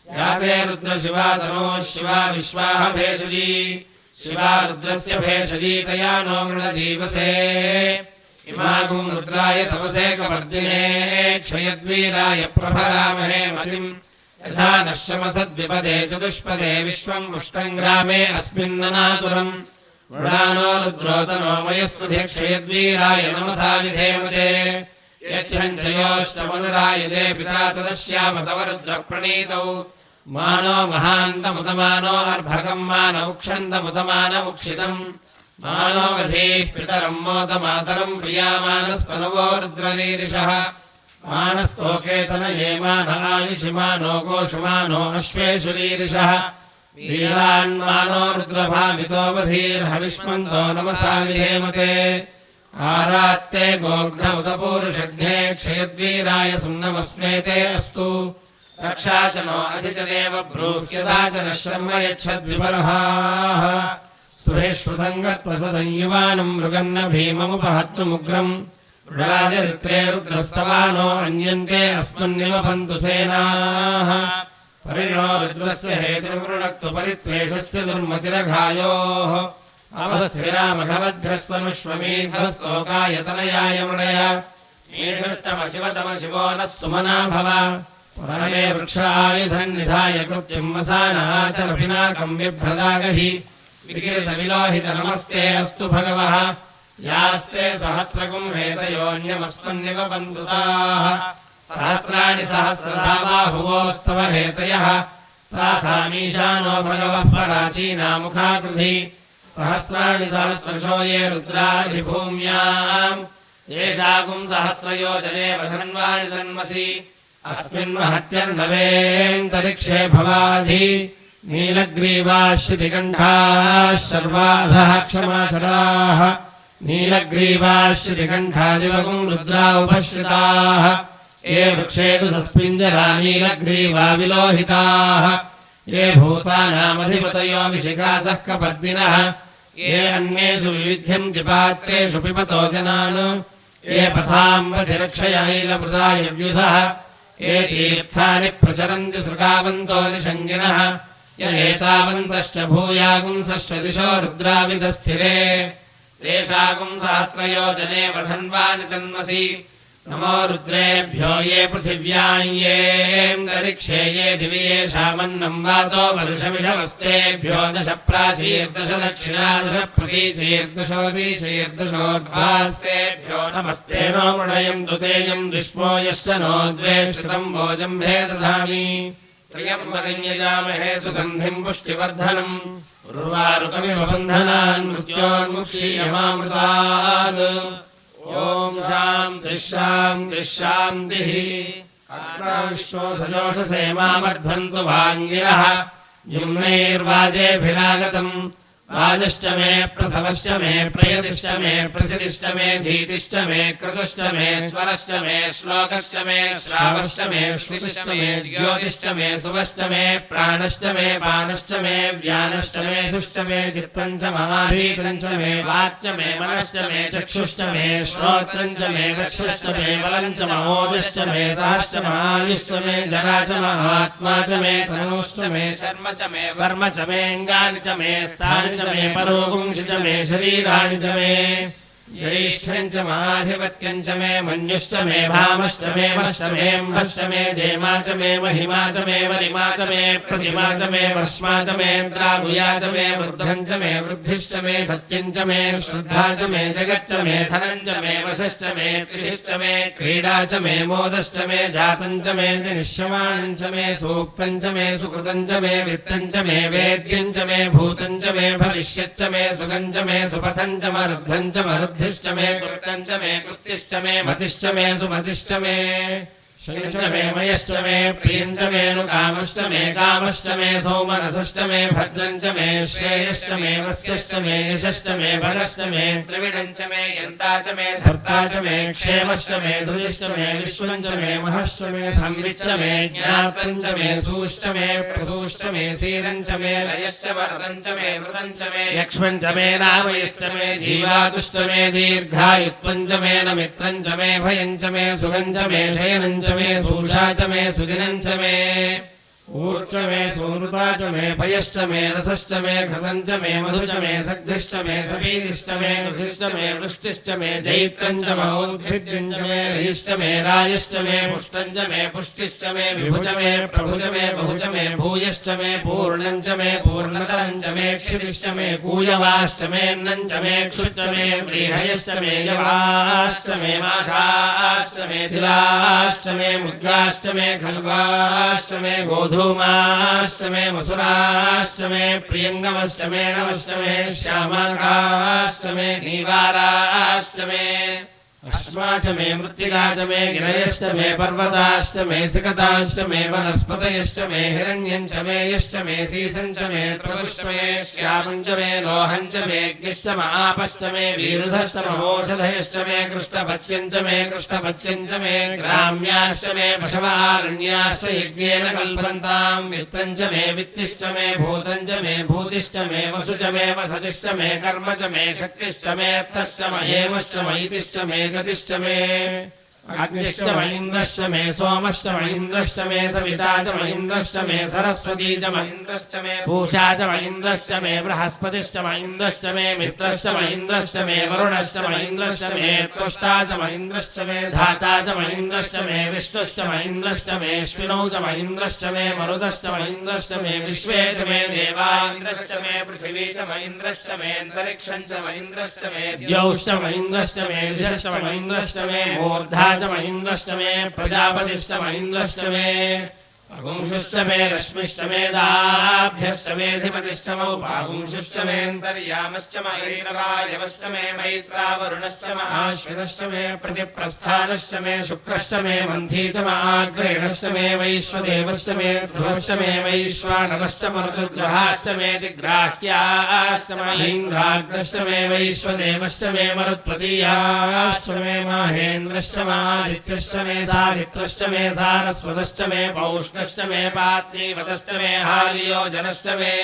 याते रुद्रशिवा तनोः शिवा विश्वाः भेषजी शिवा रुद्रस्य भेषजी तया नो मृडजीवसे इमागुम् रुद्राय तपसे कपर्दिने क्षयद्वीराय प्रभरामहे मतिम् यथा नश्यमसद्विपदे चतुष्पदे विश्वम् पुष्टम् ग्रामे अस्मिन्ननातुरम् मृडानो रुद्रोतनो मयस्पृधे क्षयद्वीराय नमसा विधेमते यच्छञ्चयोष्टमनुरायते पिता तदस्याम तव रुद्रप्रणीतौ मानो महान्तमुतमानो अर्भकम् मानमुक्षन्तमुतमानमुक्षितम् मानो गधीः पितरम् मोदमातरम् प्रियामानस्पनवो रुद्रनीरिषः मानस्तोकेतन ये मान आयुषि मानो गोषुमानो अश्वेषु नीरिषः वीरान्मानो रुद्रभामितो वधीर्हविष्मन्तो नमसा विधेमते आरात्ते गोघ्नमुदपूरुषघ्ने क्षयद्वीराय सुम्नमस्मेते अस्तु रक्षा च नो अधिचदेव ब्रूह्यता च नः शर्म यच्छद्विबर्हाः सुहेश्रुतङ्गत्वसदं युवानम् मृगन्न भीममुपहत्तुमुग्रम् मृडाजरित्रे रुद्रस्तवानो अन्यन्ते अस्मन्निवपन्तु सेनाः परिणो रुद्रस्य हेतुर्वृणक्तु परित्वेषस्य दुर्मतिरघायोः अवस्थिरामघवद्भ्यस्त्वनुष्वमीढस्तोकायतनयाय मृडय मीढष्टमशिवतमशिवो नः सुमना भव परमे वृक्षायुधम् निधाय कृत्यम् वसानहाचलपिनाकम् बिभ्रदागहि विकीर्तविलोहित नमस्ते अस्तु भगवः यास्ते सहस्रगुम् हेतयोऽन्यमस्मन्निव बन्धुताः सहस्राणि सहस्रधा बाहुवोस्तव हेतयः तासामीशानो भगवः पराचीनामुखाकृधि सहस्राणि सहस्रशो ये रुद्राधिभूम्याम् ये चागुम् सहस्रयोजने वधन्वानि तन्मसि अस्मिन् महत्यर्णवेऽन्तरिक्षे भवाधि नीलग्रीवाः श्रुतिकण्ठाः शर्वाधः क्षमाचराः नीलग्रीवाः श्रुतिकण्ठादिवगुम् रुद्रा उपश्रिताः ये वृक्षेषु सस्पिञ्जरा नीलग्रीवा विलोहिताः ये भूतानामधिपतयो विशिखासः कपर्दिनः ये अन्येषु विविध्यन्ति पात्रेषु पिबतो जनान् ये पथाम्बधिरक्षयैलमृदायव्युधः ये तीर्थानि प्रचरन्ति सृगावन्तो निषङ्गिनः य एतावन्तश्च भूयागुंसश्च दिशो रुद्राविदस्थिरे तेषागुं सहस्रयोजने वधन्वानि तन्मसि नमो रुद्रेभ्यो ये पृथिव्याम् येऽन्तरिक्षे ये दिवि येषामन्नम् वातो वर्षमिषमस्तेभ्यो दश प्राचीर्दश दक्षिणा दश प्रतीचीर्दशोदीचीर्दशोद्वास्तेभ्यो नमस्ते नो मृडयम् दुतेयम् विष्मो यश्च नो द्वेष्टितम् भोजम्भे दधामि त्र्यम्बकम् यजामहे सुगन्धिम् पुष्टिवर्धनम् उर्वारुकमिव बन्धनान् मृत्योर्मुक्षीयमामृतात् ॐ शान्तिः शान्तिः शान्तिः अग्नाविष्णो सजोषसे मामर्धन्तु वाङ्गिरः युम्नैर्वाजेभिरागतम् वाजश्च मे प्रसवश्च मे प्रयतिश्च मे प्रसिदिश्च मे धीतिश्च मे क्रतुश्च मे स्वरश्च मे श्लोकश्च मे श्रावश्च मे श्रुतिश्च मे ज्योतिश्च मे सुवश्च मे प्राणश्च मे पानश्च मे व्यानश्च मे सुश्च मे चित्तम् च महाधीतम् च मे वाच्च मे मनश्च मे चक्षुश्च मे श्रोत्रम् च मे चक्षुश्च मे बलम् च महोदश्च मे सहश्च महायुश्च मे जरा च महात्मा च मे तनूश्च मे शर्म च मे वर्म च मे अङ्गानि च मे स्थानि च मे परोगुंसि च मे शरीराणि च मे ज्येष्ठम् च महाधिपत्यम् च मे मन्युश्च मे भामश्च मे मश्च मे म्भश्च मे जेमा च मे महिमा च मे वरिमा च मे प्रतिमा च मे वर्ष्मा च मे द्रागुया च मे वृद्धम् च मे वृद्धिश्च मे सत्यम् च मे श्रद्धा च मे जगच्च मे धनम् च मे वशश्च मे कृषिश्च मे क्रीडा च मे मोदश्च मे जातम् च मे निश्यमानम् च मे सूक्तम् च मे सुकृतम् च मे वित्तम् च मे वेद्यम् च मे भूतम् च मे भविष्यच्च मे सुगम् च मे सुपथम् च मरुद्धम् च मरुद्धिश्च मे कृतम् च मे कृतिश्च मे मतिश्च मे सुमतिश्च मे शञ्च मे मयश्च मे प्रियञ्च मे नु कामश्च मे कामश्च मे सौमनसश्च मे भद्रञ्च मे श्रेयश्च मे वस्यश्च मे यशश्च मे भगश्च मे त्रिविडञ्च मे यन्ता च मे धर्ता च मे क्षेमश्च मे धृतिश्च मे विश्वञ्च मे महश्च मे संविच्च मे ज्ञातञ्च मे सूश्च मे प्रसूश्च मे सीरञ्च मे लयश्च वरदञ्च मे वृतञ्च मे यक्ष्मञ्च मे नामयश्च मे जीवातुश्च मे दीर्घायुत्वञ्च मे नमित्रञ्च मे भयञ्च मे सुगञ्च मे शयनञ्च मे सूषा च मे सुदिनञ्च मे ऊर्च मे सुमृता च मे पयश्च मे रसश्च मे घृतञ्च मे मधु च मे सग्धिश्च मे सपीतिश्च मे कृषिश्च मे वृष्टिश्च मे जैत्रञ्च महोद्भिद्यञ्च मे रयिश्च मे रायश्च मे पुष्टञ्च मे पुष्टिश्च मे विभुच मे प्रभुच मे बहुच मे भूयश्च मे पूर्णञ्च मे पूर्णतरञ्च मे क्षितिश्च मे कूयवाश्च मे अन्नञ्च मे क्षुच्च मे व्रीहयश्च मे यवाश्च मे माषाश्च मे तिलाश्च मे मुद्गाश्च मे खल्वाश्च मे गोधूमाश्च मे मसुराश्च मे प्रियङ्गमश्च मे नवश्च मे श्यामाकाश्च मे नीवाराश्च मे अश्वा च मे मृत्तिका च मे गिरयश्च मे पर्वताश्च मे सिकताश्च मे वनस्पतयश्च मे हिरण्यञ्च मे यश्च मे सीसञ्च मे प्रपुष्ट मे श्यामञ्च मे लोहञ्च मे अग्निश्च महापश्च मे वीरुधश्च महोषधयश्च मे कृष्णपत्स्यञ्च मे कृष्णपत्स्यञ्च मे ग्राम्याश्च मे पशवारण्याश्च यज्ञेन कल्पन्तां वित्तञ्च मे वित्तिश्च मे भूतञ्च मे भूतिश्च मे वसुच मे वसतिश्च मे कर्म च मे शक्तिश्च मे अर्थश्च महेमश्च मयितिश्च मे गतिश्च मे अग्निश्च महीन्द्रश्च मे सोमश्च महीन्द्रश्च मे सविता च महीन्द्रश्च मे सरस्वती च महीन्द्रश्च मे पूषा च महीन्द्रश्च मे बृहस्पतिश्च महीन्द्रश्च मे मित्रश्च महीन्द्रश्च मे वरुणश्च महीन्द्रश्च मे त्वष्टा च महीन्द्रश्च मे धाता च महीन्द्रश्च मे विश्वश्च महीन्द्रश्च मे अश्विनौ च महीन्द्रश्च मे मरुदश्च महीन्द्रश्च मे विश्वे च मे देवा इन्द्रश्च मे पृथिवी च महीन्द्रश्च मे अन्तरिक्षं च महीन्द्रश्च मे द्यौश्च महीन्द्रश्च मे दिशश्च महीन्द्रश्च मे मूर्धा च महीन्द्रश्च मे प्रजापतिश्च महीन्द्रश्च मे अगुंशुश्च मे रश्मिश्च मे दाभ्यश्च मेऽधिपतिश्च मौपागुंशुश्च मे अन्तर्यामश्च महीरवायवश्च मे मैत्रावरुणश्च महाश्विनश्च मे प्रतिप्रस्थानश्च मे शुक्रश्च मे मन्थी च महाग्रेणश्च मे वैश्वदेवश्च मे ध्रुवश्च मे वैश्वानरश्च मरुद्ग्रहाश्च मे दिग्राह्याश्च महीन्द्राग्नश्च मे वैश्वदेवश्च मे मरुत्पदीयाश्च मे माहेन्द्रश्च मादित्यश्च मे सावित्रश्च मे सारस्वतश्च मे पौष्ण मे पात्नीवतश्च मे हालियो जनश्च मे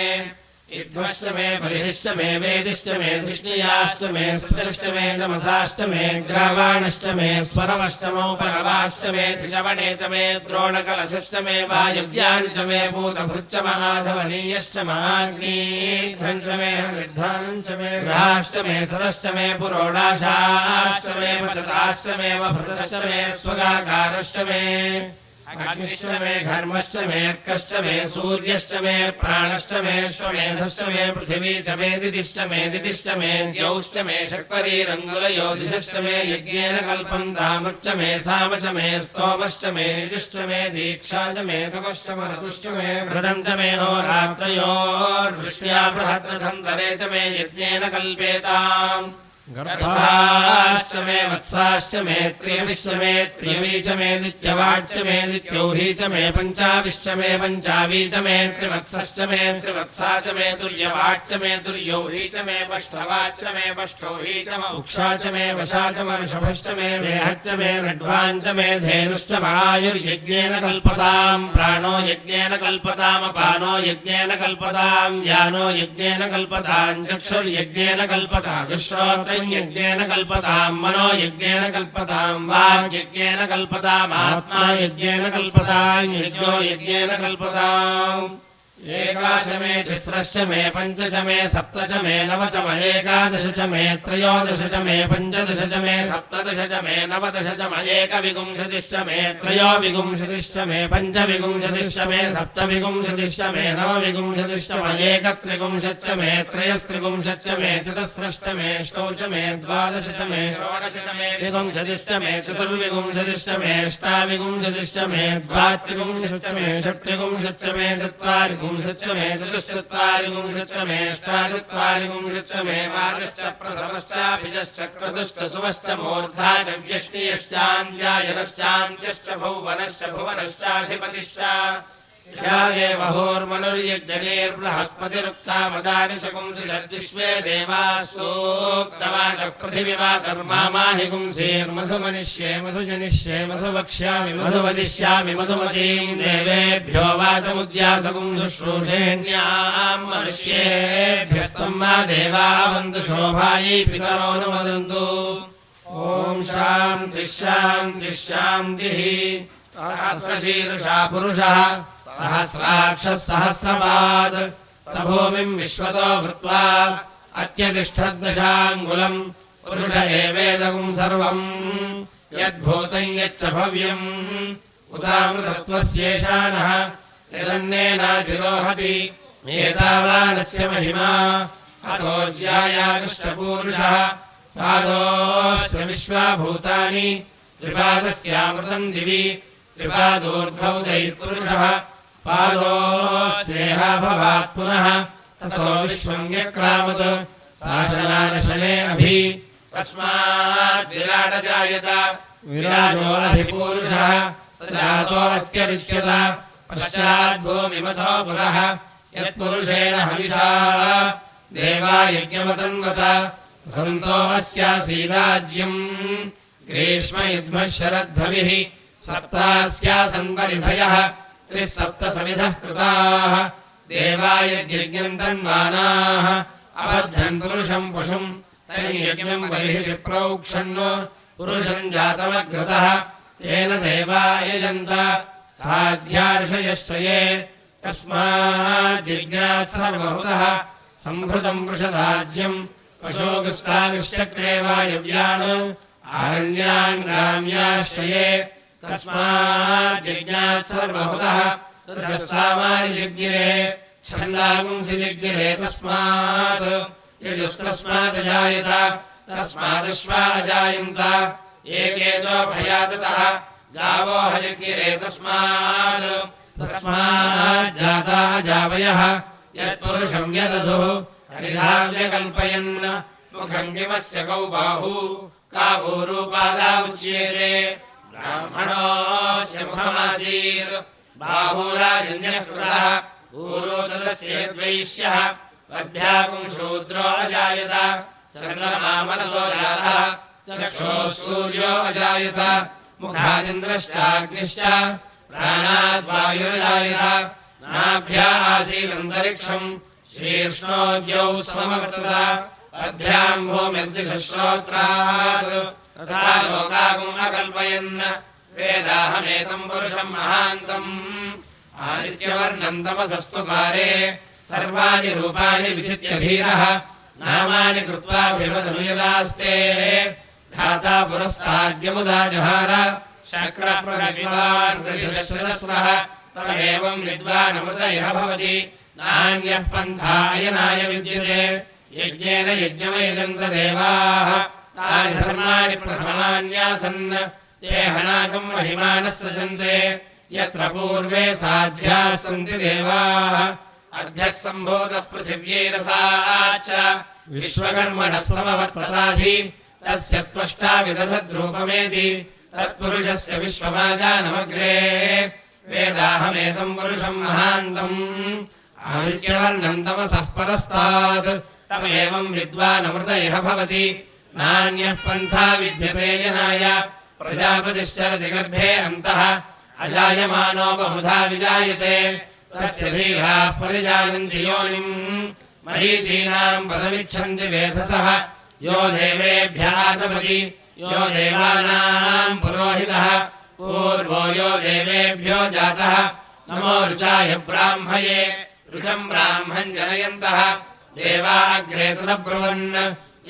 इध्वश्च मे बलिश्च मे वेदिश्च मे धिष्णियाश्च मे स्फुटश्च मे तमसाश्च मे ग्रावाणश्च मे स्वरवश्च मौपरवाश्च मे त्रिशवणे च मे द्रोणकलशश्च मे वायव्यानि च मे भूतभृच्च महाधवनीयश्च महाग्नीध्वञ्च मे हरिद्धानञ्च मे ग्रहाश्च मे सदश्च मे पुरोडाशाश्च मे पचताश्च मे वभृतश्च मे स्वगाकारश्च मे अग्निश्च मे घर्मश्च मे अर्कश्च मे सूर्यश्च मे प्राणश्च मे श्वमेधश्च मे पृथिवी च मे दिदिश्च मे द्यौश्च मे शक्वरीरङ्गुलयो दिशश्च मे यज्ञेन कल्पन्तामृच्च मे साम च मे स्तोमश्च मे यजुश्च मे दीक्षा च मे तपश्च मरुतुश्च मे व्रतं च मे होरात्रयोर्वृष्ट्या बृहद्रथन्तरे च मे यज्ञेन कल्पेताम् गर्भाश्च मे वत्साश्च मे त्र्यविश्च मे त्र्यवी च मे दित्यवाच्च मे दित्यौही च मे पञ्चाविश्च मे पञ्चावी च मे त्रिवत्सश्च मे त्रिवत्सा च मे तुर्यवाच्च मे तुर्यौही च मे पष्ठवाच्च मे पष्ठौही च उक्षा च मे वशा च मर्षभश्च मे वेहच्च मे नड्वाञ्च मे धेनुश्च मायुर्यज्ञेन कल्पताम् प्राणो यज्ञेन कल्पताम् अपानो यज्ञेन कल्पताम् यानो यज्ञेन कल्पताम् चक्षुर्यज्ञेन कल्पताम् श्रोत्र यज्ञेन कल्पताम् मनो यज्ञेन कल्पताम् वाक् यज्ञेन कल्पताम् आत्मा यज्ञेन कल्पताम् यज्ञो यज्ञेन कल्पताम् एका च मे तिस्रश्च मे पञ्च च मे सप्त च मे नव च मे एकादश च मे त्रयोदश च मे पञ्चदश च मे सप्तदश च मे नवदश च मे एकविंशतिश्च मे त्रयोविंशतिश्च मे पञ्चविंशतिश्च मे सप्तविंशतिश्च मे नवविंशतिश्च मे एकत्रिंशच्च मे त्रयस्त्रिंशच्च मे चतुस्रश्च मे अष्टौ च मे द्वादश च मे षोडश च मे विंशतिश्च मे चतुर्विंशतिश्च मे अष्टाविंशतिश्च मे द्वात्रिंशच्च मे षट्त्रिंशच्च मे चत्वारिंशच्च त्रयोविंशच्च मे चतुश्चत्वारिविंशच्च मे अष्टाचत्वारिविंशच्च मे वादश्च प्रथमश्चाभिजश्च क्रतुश्च सुवश्च मूर्धा च व्यष्टियश्चाञ्जायनश्चान्त्यश्च भुवनश्च भुवनश्चाधिपतिश्च या एव होर्मनुर्यज्ञनेर्बृहस्पतिरुक्ता मदानि शकुंसि षद्विश्वे देवाः सूक्तवाचः पृथिवीवा कर्मा माहि पुंसेर्मधुमनिष्ये मधुजनिष्ये मधुवक्ष्यामि मधुवदिष्यामि मधुमतीम् देवेभ्यो वाचमुद्यासकुं शुश्रूषेण्याम् मनुष्येभ्यस्तम् मा देवा वन्तु शोभायै पितरो नु वदन्तु ॐ शान्तिः शान्तिः शान्तिः सहस्रशीर्षा पुरुषः सहस्राक्षः सहस्रपाद स भूमिम् विश्वतो भृत्वा अत्यतिष्ठद्दशाङ्गुलम् पुरुष एवेदगुम् सर्वम् यद्भूतम् यच्च भव्यम् उदामृतत्वस्येषानः यदन्नेनातिरोहति एतावानस्य महिमा अतो ज्यायाकृष्टपूरुषः पादोऽस्य विश्वाभूतानि त्रिपादस्यामृतम् दिवि त्रिपादोर्ध्वौ दैत्पुरुषः पादोऽस्येह भवात् पुनः ततो विश्वम् व्यक्रामत् शासनानशने अभि तस्मात् विराटजायत विराजोऽधिपूरुषः स जातोऽत्यरिच्यत पश्चाद्भूमिमथो पुरः यत्पुरुषेण हविषा देवा यज्ञमतन्वत सन्तो अस्यासीदाज्यम् ग्रीष्म युध्मः शरद्धविः सप्तास्यासन्परिधयः 3 सप्तसमिधः कृताः देवा यज्ञम् तन्वानाः अबध्यन् पुरुषम् पशुम् तैर्यज्ञम् बर्हिषि प्रोक्षन् पुरुषम् जातमग्रतः येन देवा यजन्त साध्यार्षयश्च ये तस्माद्यज्ञात् सर्वहुतः सम्भृतम् वृषदाज्यम् पशोगस्ताविश्चक्रे वायव्यान् आरण्यान् ग्राम्याश्च ये तस्माद्यज्ञात् सर्वहुतः रजस्सामानिजज्ञिरे छन्दागुंसि जज्ञिरे तस्मात् यजुस्तस्मादजायत तस्मादश्वा अजायन्त एके चोभयाततः गावो हजज्ञिरे तस्माज्जाता अजावयः यत्पुरुषम् यदधुः हरिधाव्यकल्पयन् मुखम् किमस्य कौ बाहू कावूरूपादा उच्येते ब्राह्मणोऽस्य मुखमासीत् बाहूराजन्यः कृतः ऊरो तदस्येद्वैश्यः वद्भ्याकुम् शूद्रो अजायत चन्द्रमा मनसो जातः चक्षुः सूर्यो अजायत मुखादिन्द्रश्चाग्निश्च प्राणाद्वायुरजायत नाभ्या आसीदन्तरिक्षम् शीर्ष्णोद्यौ समवर्तत अभ्याम् भूमिर्दिशश्रोत्रात् तथा लोकागुम् अकल्पयन् वेदाहमेतम् पुरुषम् महान्तम् आदित्यवर्णम् तमसस्तु पारे सर्वाणि रूपाणि विचित्य धीरः नामानि कृत्वाभिवदनुयदास्ते धाता पुरस्ताद्यमुदा जहार शक्रप्रविद्वान् रजसहस्रः तमेवम् विद्वानमृत इह भवति नान्यः पन्था अयनाय विद्यते यज्ञेन यज्ञमयजन्त देवाः तानि धर्माणि प्रथमान्यासन् ते हनाकम् महिमानः सजन्ते यत्र पूर्वे साध्याः सन्ति देवाः अर्ध्यः सम्भूतः पृथिव्यैरसाच्च विश्वकर्मणः समवर्तताधि तस्य त्वष्टा विदधद्रूपमेति तत्पुरुषस्य विश्वमाजानमग्रे वेदाहमेतम् पुरुषम् महान्तम् आदित्यवर्णम् तमसः परस्तात् तमेवम् विद्वानमृत इह भवति नान्यः पन्था विद्यते यनाय प्रजापतिश्चरति गर्भे अन्तः अजायमानो बहुधा विजायते तस्य धीराः परिजानन्ति योनिम् मरीचीनाम् पदमिच्छन्ति वेधसः यो देवेभ्यः आतपति यो देवानाम् पुरोहितः पूर्वो यो देवेभ्यो जातः नमो ऋचाय ब्राह्मये ऋचम् ब्राह्मम् जनयन्तः देवा अग्रे तदब्रुवन्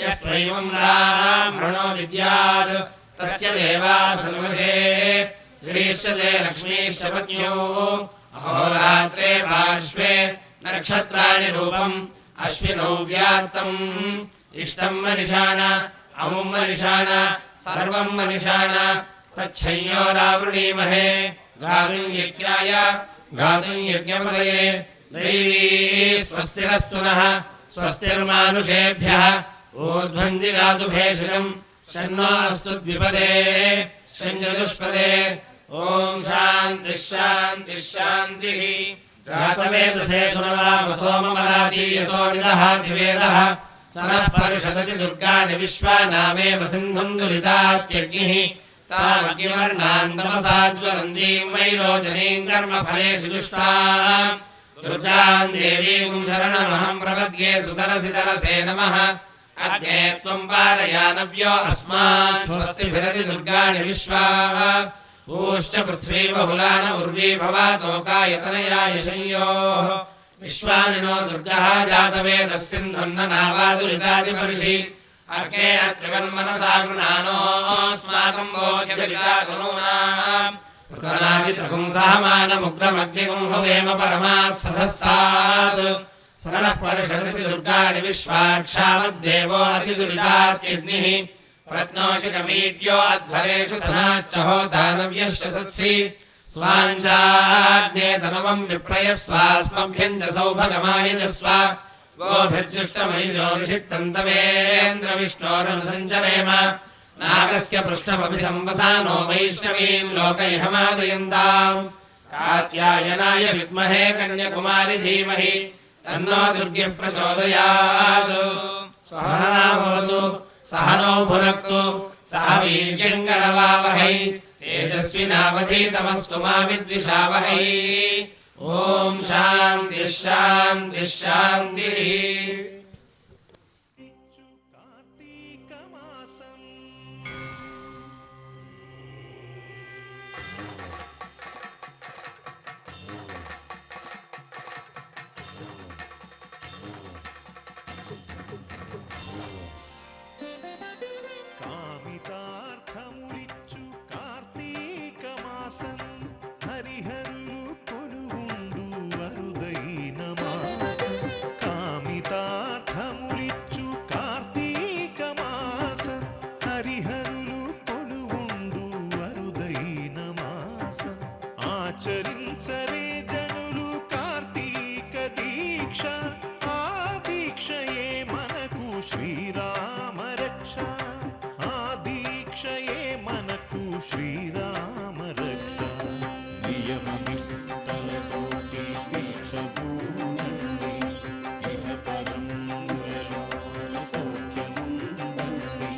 यस्त्वैवम् ब्राह्मणो विद्यात् तस्य देवा सर्वशे गिरीश्चते लक्ष्मीश्च पत्न्यो अहोरात्रे पार्श्वे नक्षत्राणि रूपम् अश्विनौ व्याप्तम् इष्टम् मनिषाण अमुम् मनिषाण सर्वम् मनिषाण तच्छंयोरावृणीमहे गातुम् यज्ञाय गातुम् यज्ञपदये दैवी स्वस्तिरस्तु नः स्वस्तिर्मानुषेभ्यः ऊर्ध्वं जिगातु भेषजम् शन्नो अस्तु द्विपदे शञ्जदुष्पदे ॐ शान्तिः शान्तिः शान्तिः जातवेदसे सुनवाम सोममरातीयतो निदहातिवेदः सनः परिषदति दुर्गाणि विश्वानामेव सिन्धुम् दुरितात्यग्निः तामग्निवर्णान्तमसाज्वलन्तीम् वैरोचनीम् कर्मफलेषु दुष्टाम् दुर्गाम् देवीम् शरणमहम् प्रपद्ये सुतरसि तरसे नमः अग्ने त्वम् पारयानव्यो अस्मान् स्वस्तिभिरति दुर्गाणि विश्वा ऊश्च पृथ्वी बहुलान उर्वी भवातोकायतनया यशयोः विश्वानि नो दुर्गः जातवेदः सिन्धुन्न नावादुरितादिपर्षि अर्के अत्रिवन्मनसा गृणानोऽस्माकम् बोध्यविदातनूनाम् पृतनादित्रपुंसहमानमुग्रमग्निगुं हवेम परमात्सधस्तात् सरणः परिषदति दुर्गाणि विश्वाक्षामद्देवो अतिदुरितात्यग्निः प्रत्नोषिकमीड्यो अध्वरेषु सनाच्चहो दानव्यश्च सत्सि स्वाञ्चाग्ने तनुवम् विप्रयस्वास्मभ्यम् च सौभगमायजस्व गोभिर्जुष्टमैजो विषिक्तन्तवेन्द्रविष्णोरनुसञ्चरेम नागस्य पृष्ठमभिसंवसानो वैष्णवीम् लोकैहमादयन्ताम् कात्यायनाय विद्महे कन्याकुमारि धीमहि तन्नो दुर्गिः प्रचोदयात् सहनावतु सहनौ भुनक्तु सह वीर्यङ्करवावहै तेजस्विनावधीतमस्तु मा विद्विषावहै ॐ शान्तिः शान्तिः शान्तिः కామితార్థములిచ్చు కార్తీక మాసం హరిహరులు కొలువుండు అరుదైన మాసం కామితార్థములిచ్చు కార్తీక మాసం హరిహరులు కొలువుండు అరుదైన మాసం ఆచరించరే జనులు కార్తీక దీక్ష ఆ దీక్షయే మనకు శ్రీరామ రక్ష దీక్షయే మనకు శ్రీరామ రక్ష నియమనిష్టలతోటి దీక్ష పూనండి ఇహ పరములలోన సౌఖ్యముందండి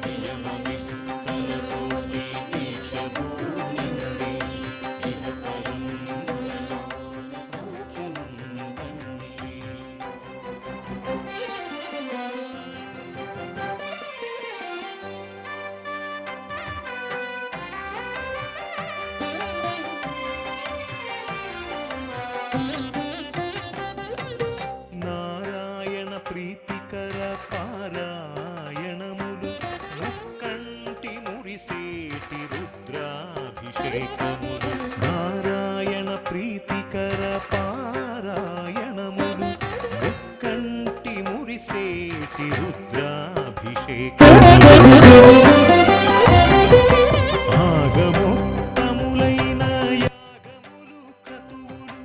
నియమనిష్టలతోటి దీక్ష పూనండి ఇహ పరములలోన సౌఖ్యముందండి నారాయణ ప్రీతికర పారాయణములు ముక్కంటి మురిసేటి రుద్రాభిషేకములు నారాయణ ప్రీతికర పారాయణములు ముక్కంటి మురిసేటి రుద్రాభిషేకములు ఆగమోత్తములైన యాగములు క్రతువులు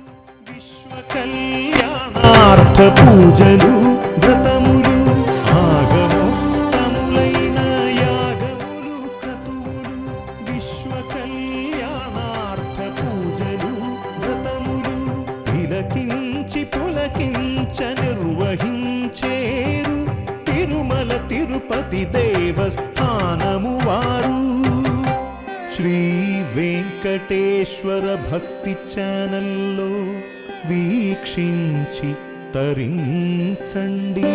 విశ్వ కళ్యాణార్థ పూజలు వ్రతములు ఆగమోత్తములైన యాగములు క్రతువులు విశ్వ కళ్యాణార్థ పూజలు వ్రతములు తిలకించి పులకించ నిర్వహించేరు తిరుమల తిరుపతి దేవస్థానము వారు శ్రీ వెంకటేశ్వర భక్తి ఛానల్లో వీక్షించి తరించండి.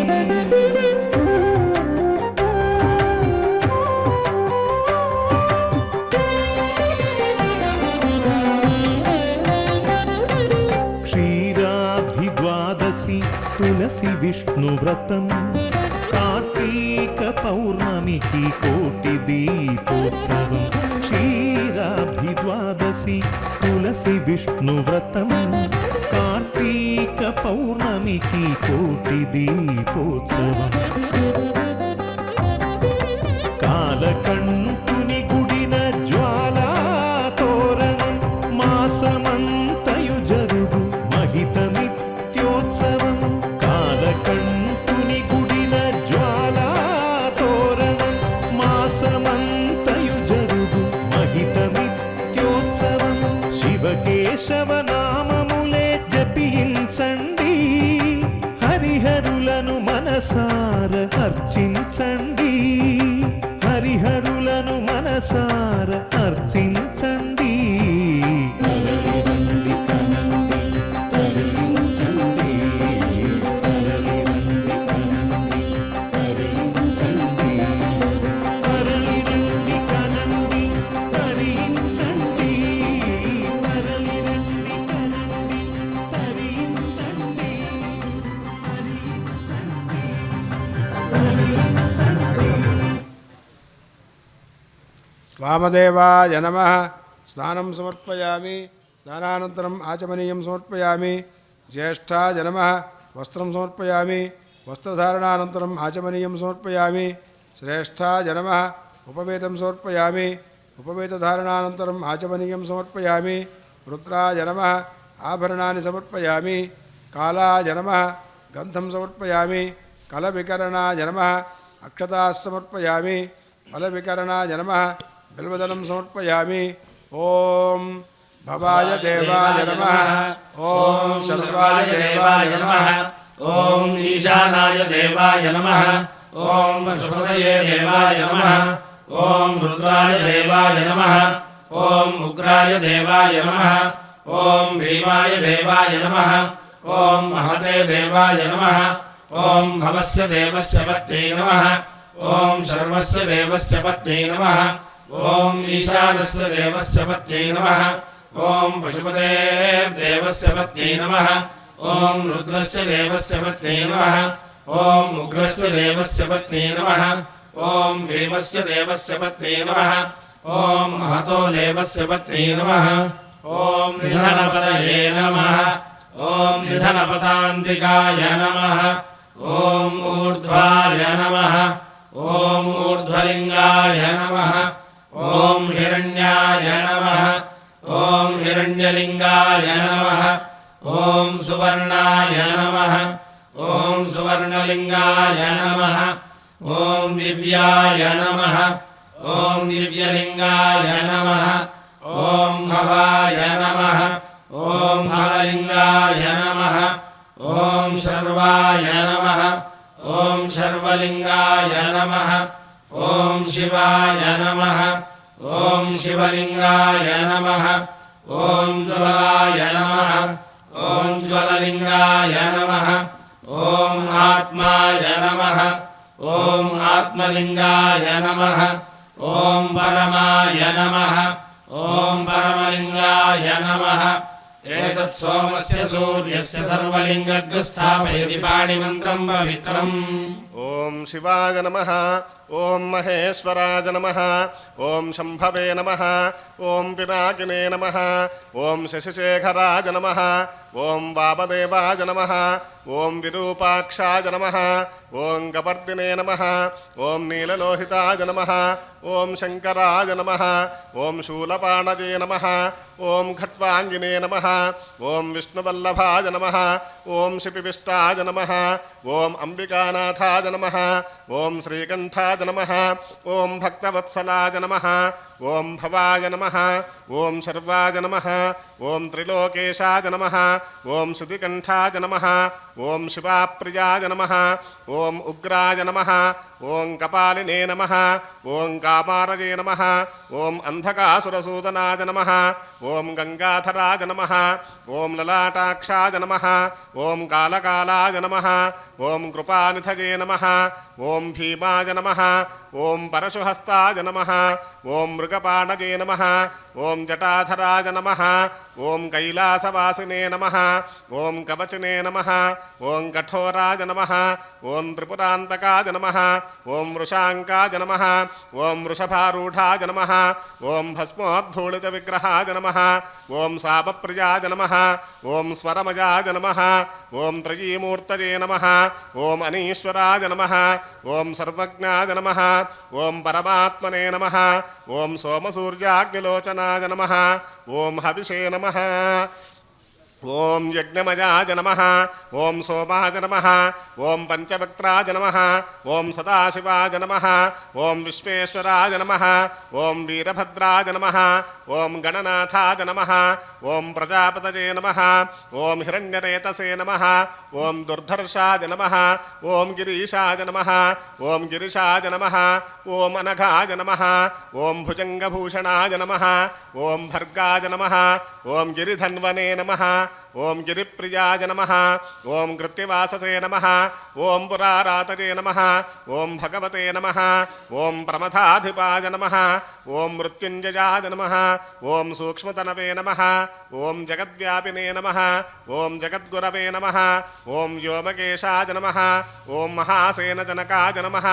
క్షీరాబ్ధి ద్వాదశి తులసి విష్ణు వ్రతం కార్తీక పౌర్ణమికి కోటి దీపోత్సవం క్షీరాబ్ధి ద్వాదశి తులసి విష్ణు వ్రతం కార్తీక పౌర్ణమికి కోటి దీపోత్సవం కాలకంఠుని గుడిన జ్వాలా తోరణం మాసమంతయు జరుగు మహితమిత్ర అర్చించండి హరిహరులను మనసార అర్చించండి హరిహరులను మనసార అర్చించండి తరలిరండి కనండి తరించండి తరలిరండి కనండి తరించండి తరలిరండి కనండి తరించండి తరలిరండి కనండి తరించండి వామదేవాయ నమః. స్నానం సమర్పయామి. స్నానానంతరం ఆచమనీయం సమర్పయామి. జ్యేష్ఠాయ నమః. వస్త్రం సమర్పయామి. వస్త్రధారణానంతరం ఆచమనీయం సమర్పయామి. శ్రేష్ఠాయ నమః. ఉపవేతం సమర్పయామి. ఉపవేతధారణానంతరం ఆచమనీయం సమర్పయామి. రుద్రాయ నమః. ఆభరణాన్ని సమర్పయామి. కాలాయ నమః. గంధం సమర్పయామి. కలవికరణాయ నమః. అక్షతాः సమర్పయామి. ఫలవికరణాయ నమః. బిల్వదలం సమర్పయామి. ఓం భవాయ దేవాయ నమః. ఓం శర్వాయ దేవాయ నమః. ఓం ఈశానాయ దేవాయ నమః. ఓం పశుపతయే దేవాయ నమః. ఓం రుద్రాయ దేవాయ నమః. ఓం ఉగ్రాయ దేవాయ నమః. ఓం భీమాయ దేవాయ నమః. ఓం మహతే దేవాయ నమః. ఓం భవస్య దేవస్య పత్న్యై నమః. ఓం సర్వస్య దేవస్య పత్న్యై నమః. ఓం ఈశానస్య దేవస్య పత్న్యై నమః. ఓం పశుపతేర్దేవస్య పత్న్యై నమః. ఓం రుద్రస్య దేవస్య పత్న్యై నమః. ఓం ఉగ్రస్య దేవస్య పత్న్యై నమః. ఓం భీమస్య దేవస్య పత్న్యై నమః. ఓం మహతో దేవస్య పత్న్యై నమః. ఓం నిధనపతయే నమః. ఓం నిధనపతాంతికాయ నమః. ఓం ఊర్ధ్వాయ నమః. ఓం ఊర్ధ్వలింగాయ నమః. ఓం హిరణ్యాయ నమః. ఓం హిరణ్యలింగాయ నమః. ఓం సువర్ణాయ నమః. ఓం సువర్ణలింగాయ నమః. ఓం దివ్యాయ నమః. ఓం దివ్యలింగాయ నమః. ఓం భవాయ నమః. ఓం భవలింగాయ నమః. ఓం శర్వాయ నమః. ఓం శర్వలింగాయ నమః. ఓం శివాయ నమః. ఓం శివలింగాయ నమః. ఓం జ్వలాయ నమః. ఓం జ్వలలింగాయ నమః. ఓం ఆత్మాయ నమః. ఓం ఆత్మలింగాయ నమః. ఓం పరమాయ నమః. ఓం పరమలింగాయ నమః. ఏతత్ సోమస్య సూర్యస్య సర్వలింగస్థాపయతి పాణిమంత్రం పవిత్రం. ఓం శివాయ నమః. ఓం మహేశ్వరాయ నమః. ఓం శంభవే నమః. ఓం పినాకినే నమః. ఓం శశిశేఖరాయ నమః. ఓం వామదేవాయ నమః. ఓం విరూపాక్షాయ నమః. ఓం కపర్దినే నమః. ఓం నీలలోహితాయ నమః. ఓం శంకరాయ నమః. ఓం శూలపాణజే నమః. ఓం ఖట్వాంగినే నమః. ఓం విష్ణువల్లభాయ నమః. ఓం శిపివిష్టాయ నమః. ఓం అంబికానాథాయ నమః. ఓం శ్రీకంఠాయ నమః. ఓం భక్తవత్సలాయ నమః. ఓం భవాయ నమః. ఓం శర్వాయ నమః. ఓం త్రిలోకేశాయ నమః. ఓం శుతికంఠాయ నమః. ఓం శివాప్రియాయ నమః. ఓం ఉగ్రాయ నమః. ఓం కపాలినే నమః. ఓం కామారజే నమః. ఓం అంధకాసురసూదనాయ నమః. ఓం గంగాధరాయ నమః. ఓం లలాటాక్షాయ నమః. ఓం కాలకాలాయ నమః. ఓం కృపానిధయే నమః. ఓం భీమాయ నమః. ఓం పరశుహస్తాయ నమః. ఓం మృగపాణజే నమః. ఓం జటాధరాయ నమః. ఓం కైలాసవాసినే నమః. ఓం కవచినే నమః. ఓం కఠోరాయ నమః. ఓం త్రిపురాంతకాయ నమః. ఓం వృషాంకాయ నమః. ఓం వృషభారూఢాయ నమః. ఓం భస్మోద్ధూళిత విగ్రహాయ నమః. ఓం శాపప్రియాయ నమః. ఓం స్వరమయాయ నమః. ఓం త్రయీమూర్తయే నమః. ఓం అనీశ్వరాయ నమః. ఓం సర్వజ్ఞాయ నమః. ఓం పరమాత్మనే నమః. ఓం సోమసూర్యాగ్నిలోచనాయ నమః. ఓం హవిషే నమః. ఓం యజ్ఞమయాయ నమః ఓం సోమాయ నమః ఓం పంచవక్త్రాయ నమః ఓం సదాశివాయ నమః ఓం విశ్వేశ్వరాయ నమః ఓం వీరభద్రాయ నమః ఓం గణనాథాయ నమః ఓం ప్రజాపతయే నమః ఓం హిరణ్యరేతసే నమః ఓం దుర్ధర్షాయ నమః ఓం గిరీశాయ నమః ఓం గిరిశాయ నమః ఓం అనఘాయ నమః ఓం భుజంగభూషణాయ నమః ఓం భర్గాయ నమః ఓం గిరిధన్వనే నమః ఓం గిరిప్రియాయ నమః ఓం కృత్తివాససే నమః ఓం పురారాతయే నమః ఓం భగవతే నమః ఓం ప్రమథాధిపాయ నమః ఓం మృత్యుంజయాయ నమః ఓం సూక్ష్మతనవే నమః ఓం జగద్వ్యాపినే నమః ఓం జగద్గురవే నమః ఓం వ్యోమకేశాయ నమః ఓం మహాసేనజనకాయ నమః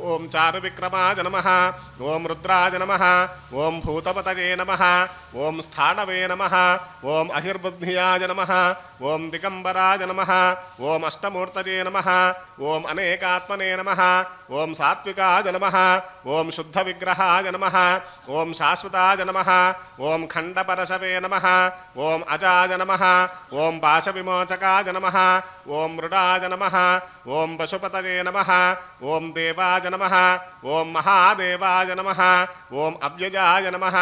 ఓం చారువిక్రమాయ నమః ఓం రుద్రాయ నమః ఓం భూతపతయే నమః ఓం స్థానవే నమః ఓం అహిర్బుద్ధియాయ నమః ఓం దిగంబరాయ నమః ఓం అష్టమూర్తయే నమః ఓం అనేకాత్మనే నమః ఓం సాత్వికాయ నమః ఓం శుద్ధ విగ్రహాయ నమః ఓం శాశ్వతాయ నమః ఓం ఖండపరశవే నమః ఓం అజాయ నమః ఓం పాశవిమోచకాయ నమః ఓం మృడాయ నమః ఓం పశుపతయే నమః ఓం దేవాయ నమః ఓం మహాదేవాయ నమః ఓం అవ్యయాయ నమః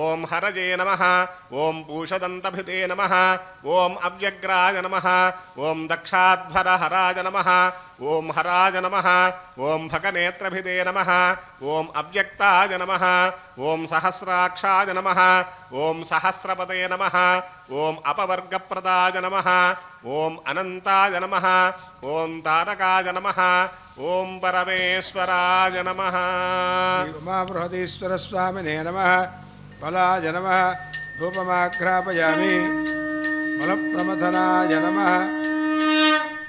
ఓం హరయే నమః ఓం పూషదంతభిదే నమః ఓం అవ్యగ్రాయ నమః ఓం దక్షాధ్వరహరాయ నమః ఓం హరాయ నమః ఓం భగనేత్రభిదే నమః ఓం అవ్యక్తాయ నమః ఓం సహస్రాక్షాయ నమః ఓం సహస్రపదే నమః ఓం అపవర్గప్రదాయ నమః ఓం అనంతాయ నమః ఓం తారకాయ నమః ఓం పరమేశ్వరాయ నమః. శ్రీ ఉమాబృహదీశ్వర స్వామినే నమః. బలాయ నమః. ధూపమాఘ్రాపయామి. బలప్రమథనాయ నమః.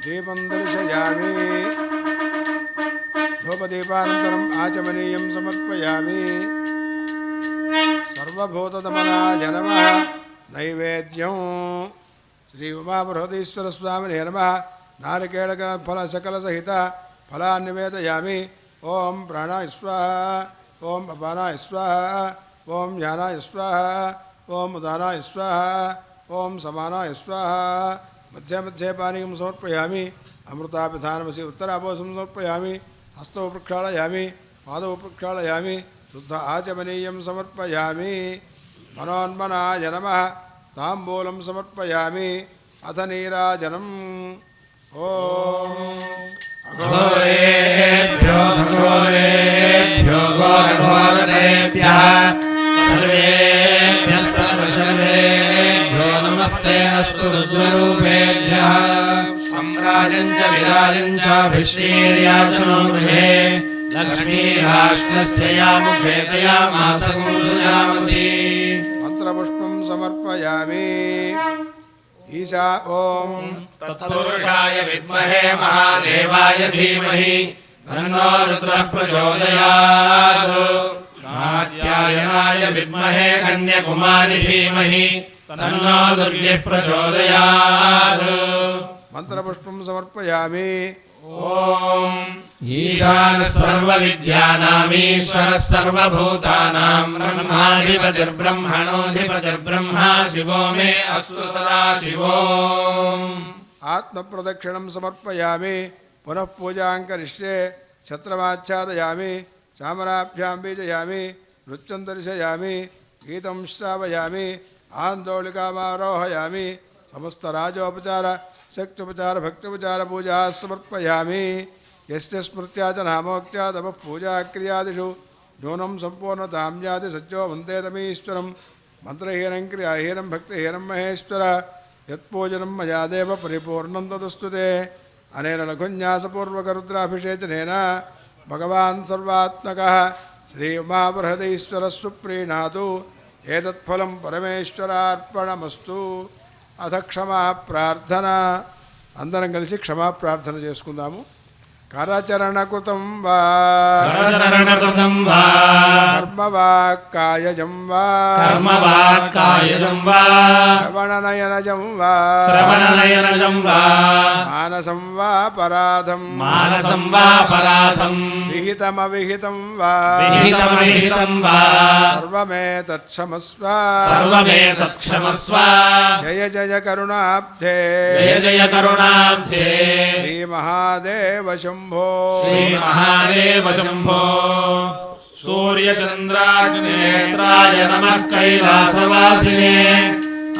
దీపం దర్శయామి. ధూపదీపానంతరం ఆచమనీయం సమర్పయామి. సర్వభూతదమనాయ నమః. నైవేద్యం శ్రీ ఉమాబృహదీశ్వర స్వామినే నమః. నారికేళక ఫల సకల సహిత ఫలాన్ని నివేదయామి. ఓం ప్రాణాయ స్వాహ. ఓం అపానాయ స్వాహ. ఓం జ్ఞానాయ స్వాహ. ఓం ఉదానాయ స్వాహ. ఓం సమానాయ స్వాహ. మధ్య మధ్య పానీయం సమర్పయామి. అమృతాపిధానమసి ఉత్తరాపోసం సమర్పయామి. హస్తౌ ప్రక్షాళయామి. పాదౌ ప్రక్షాళయామి. శుద్ధ ఆచమనీయం సమర్పయామి. మనోన్మనాయ నమః. తాంబూలం సమర్పయామి. అథ నీరాజనం. ఓం ఘోరేభ్యో ఘోరేభ్యో ఘోరఘోరతరేభ్యः సర్వేభ్యः సర్వశర్వేభ్యో నమస్తే అస్తు రుద్రరూపేభ్యः. సంరాజం చ విరాజం చాభిశ్రీర్యాచనో గృహే లక్ష్మీరాష్ట్రస్యయా ముఖే తయా మాసకం సుజామసి. మంత్రపుష్పం సమర్పయామి. ఈశా ఓం తత్పురుషాయ విద్మహే మహాదేవాయ ధీమహి తన్నో రుద్రః ప్రచోదయాత్. కాత్యాయనాయ విద్మహే కన్యకుమారి ధీమహి తన్నో దుర్గః ప్రచోదయాత్. మంత్రపుష్పం సమర్పయామి. ఓం ఈశానः సర్వవిద్యానామీశ్వరः సర్వభూతానాం బ్రహ్మాధిపతిర్బ్రహ్మణోధిపతిర్బ్రహ్మా శివో మే అస్తు సదా శివో. ఆత్మప్రదక్షిణం సమర్పయామి. పునః పూజాం కరిష్యే. ఛత్రమాచ్ఛాదయామి. చామరాభ్యాం బీజయామి. నృత్యం దర్శయామి. గీతం శ్రావయామి. ఆందోళికామారోహయామి. సమస్త రాజోపచార శక్త్యుపచార భక్త్యుపచార పూజా సమర్పయామి. యస్య స్మృత్యా చ నామోక్త్యా తమ పూజాక్రియాదిషు న్యూనం సంపూర్ణతాం యాతి సత్యో వందే తమీశ్వరం. మంత్రహీనం క్రియాహీనం భక్తిహీనం మహేశ్వర. యత్పూజనం మయా దేవ పరిపూర్ణం తదస్తు తే. అనేన లఘున్యాసపూర్వకరుద్రాభిషేచనేన భగవాన్ సర్వాత్మకః శ్రీ ఉమాబృహదీశ్వరः సుప్రీణాతు. ఏతత్ఫలం పరమేశ్వరార్పణమస్తు. అథ క్షమా ప్రార్థన. అందరం కలిసి క్షమా ప్రార్థన చేసుకుందాము. करचरणकृतं वा करचरणकृतं वा कर्मवाक्कायजं वा कर्मवाक्कायजं वा श्रवणनयनजं वा श्रवणनयनजं वा मानसं वा पराधं मानसं वा पराधं विहितमविहितं वा विहितमविहितं वा सर्वमेतत्क्षमस्व सर्वमेतत्क्षमस्व जय जय करुणाब्धे जय जय करुणाब्धे श्रीमहादेव शम्भो श्रीमहादेव शम्भो सूर्यचन्द्राग्नेत्राय नमः कैलासवासिने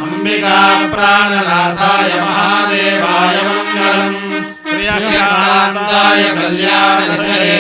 अम्बिका प्राणनाथाय महादेवाय मङ्गलम् श्रियकान्ताय कल्याणधरे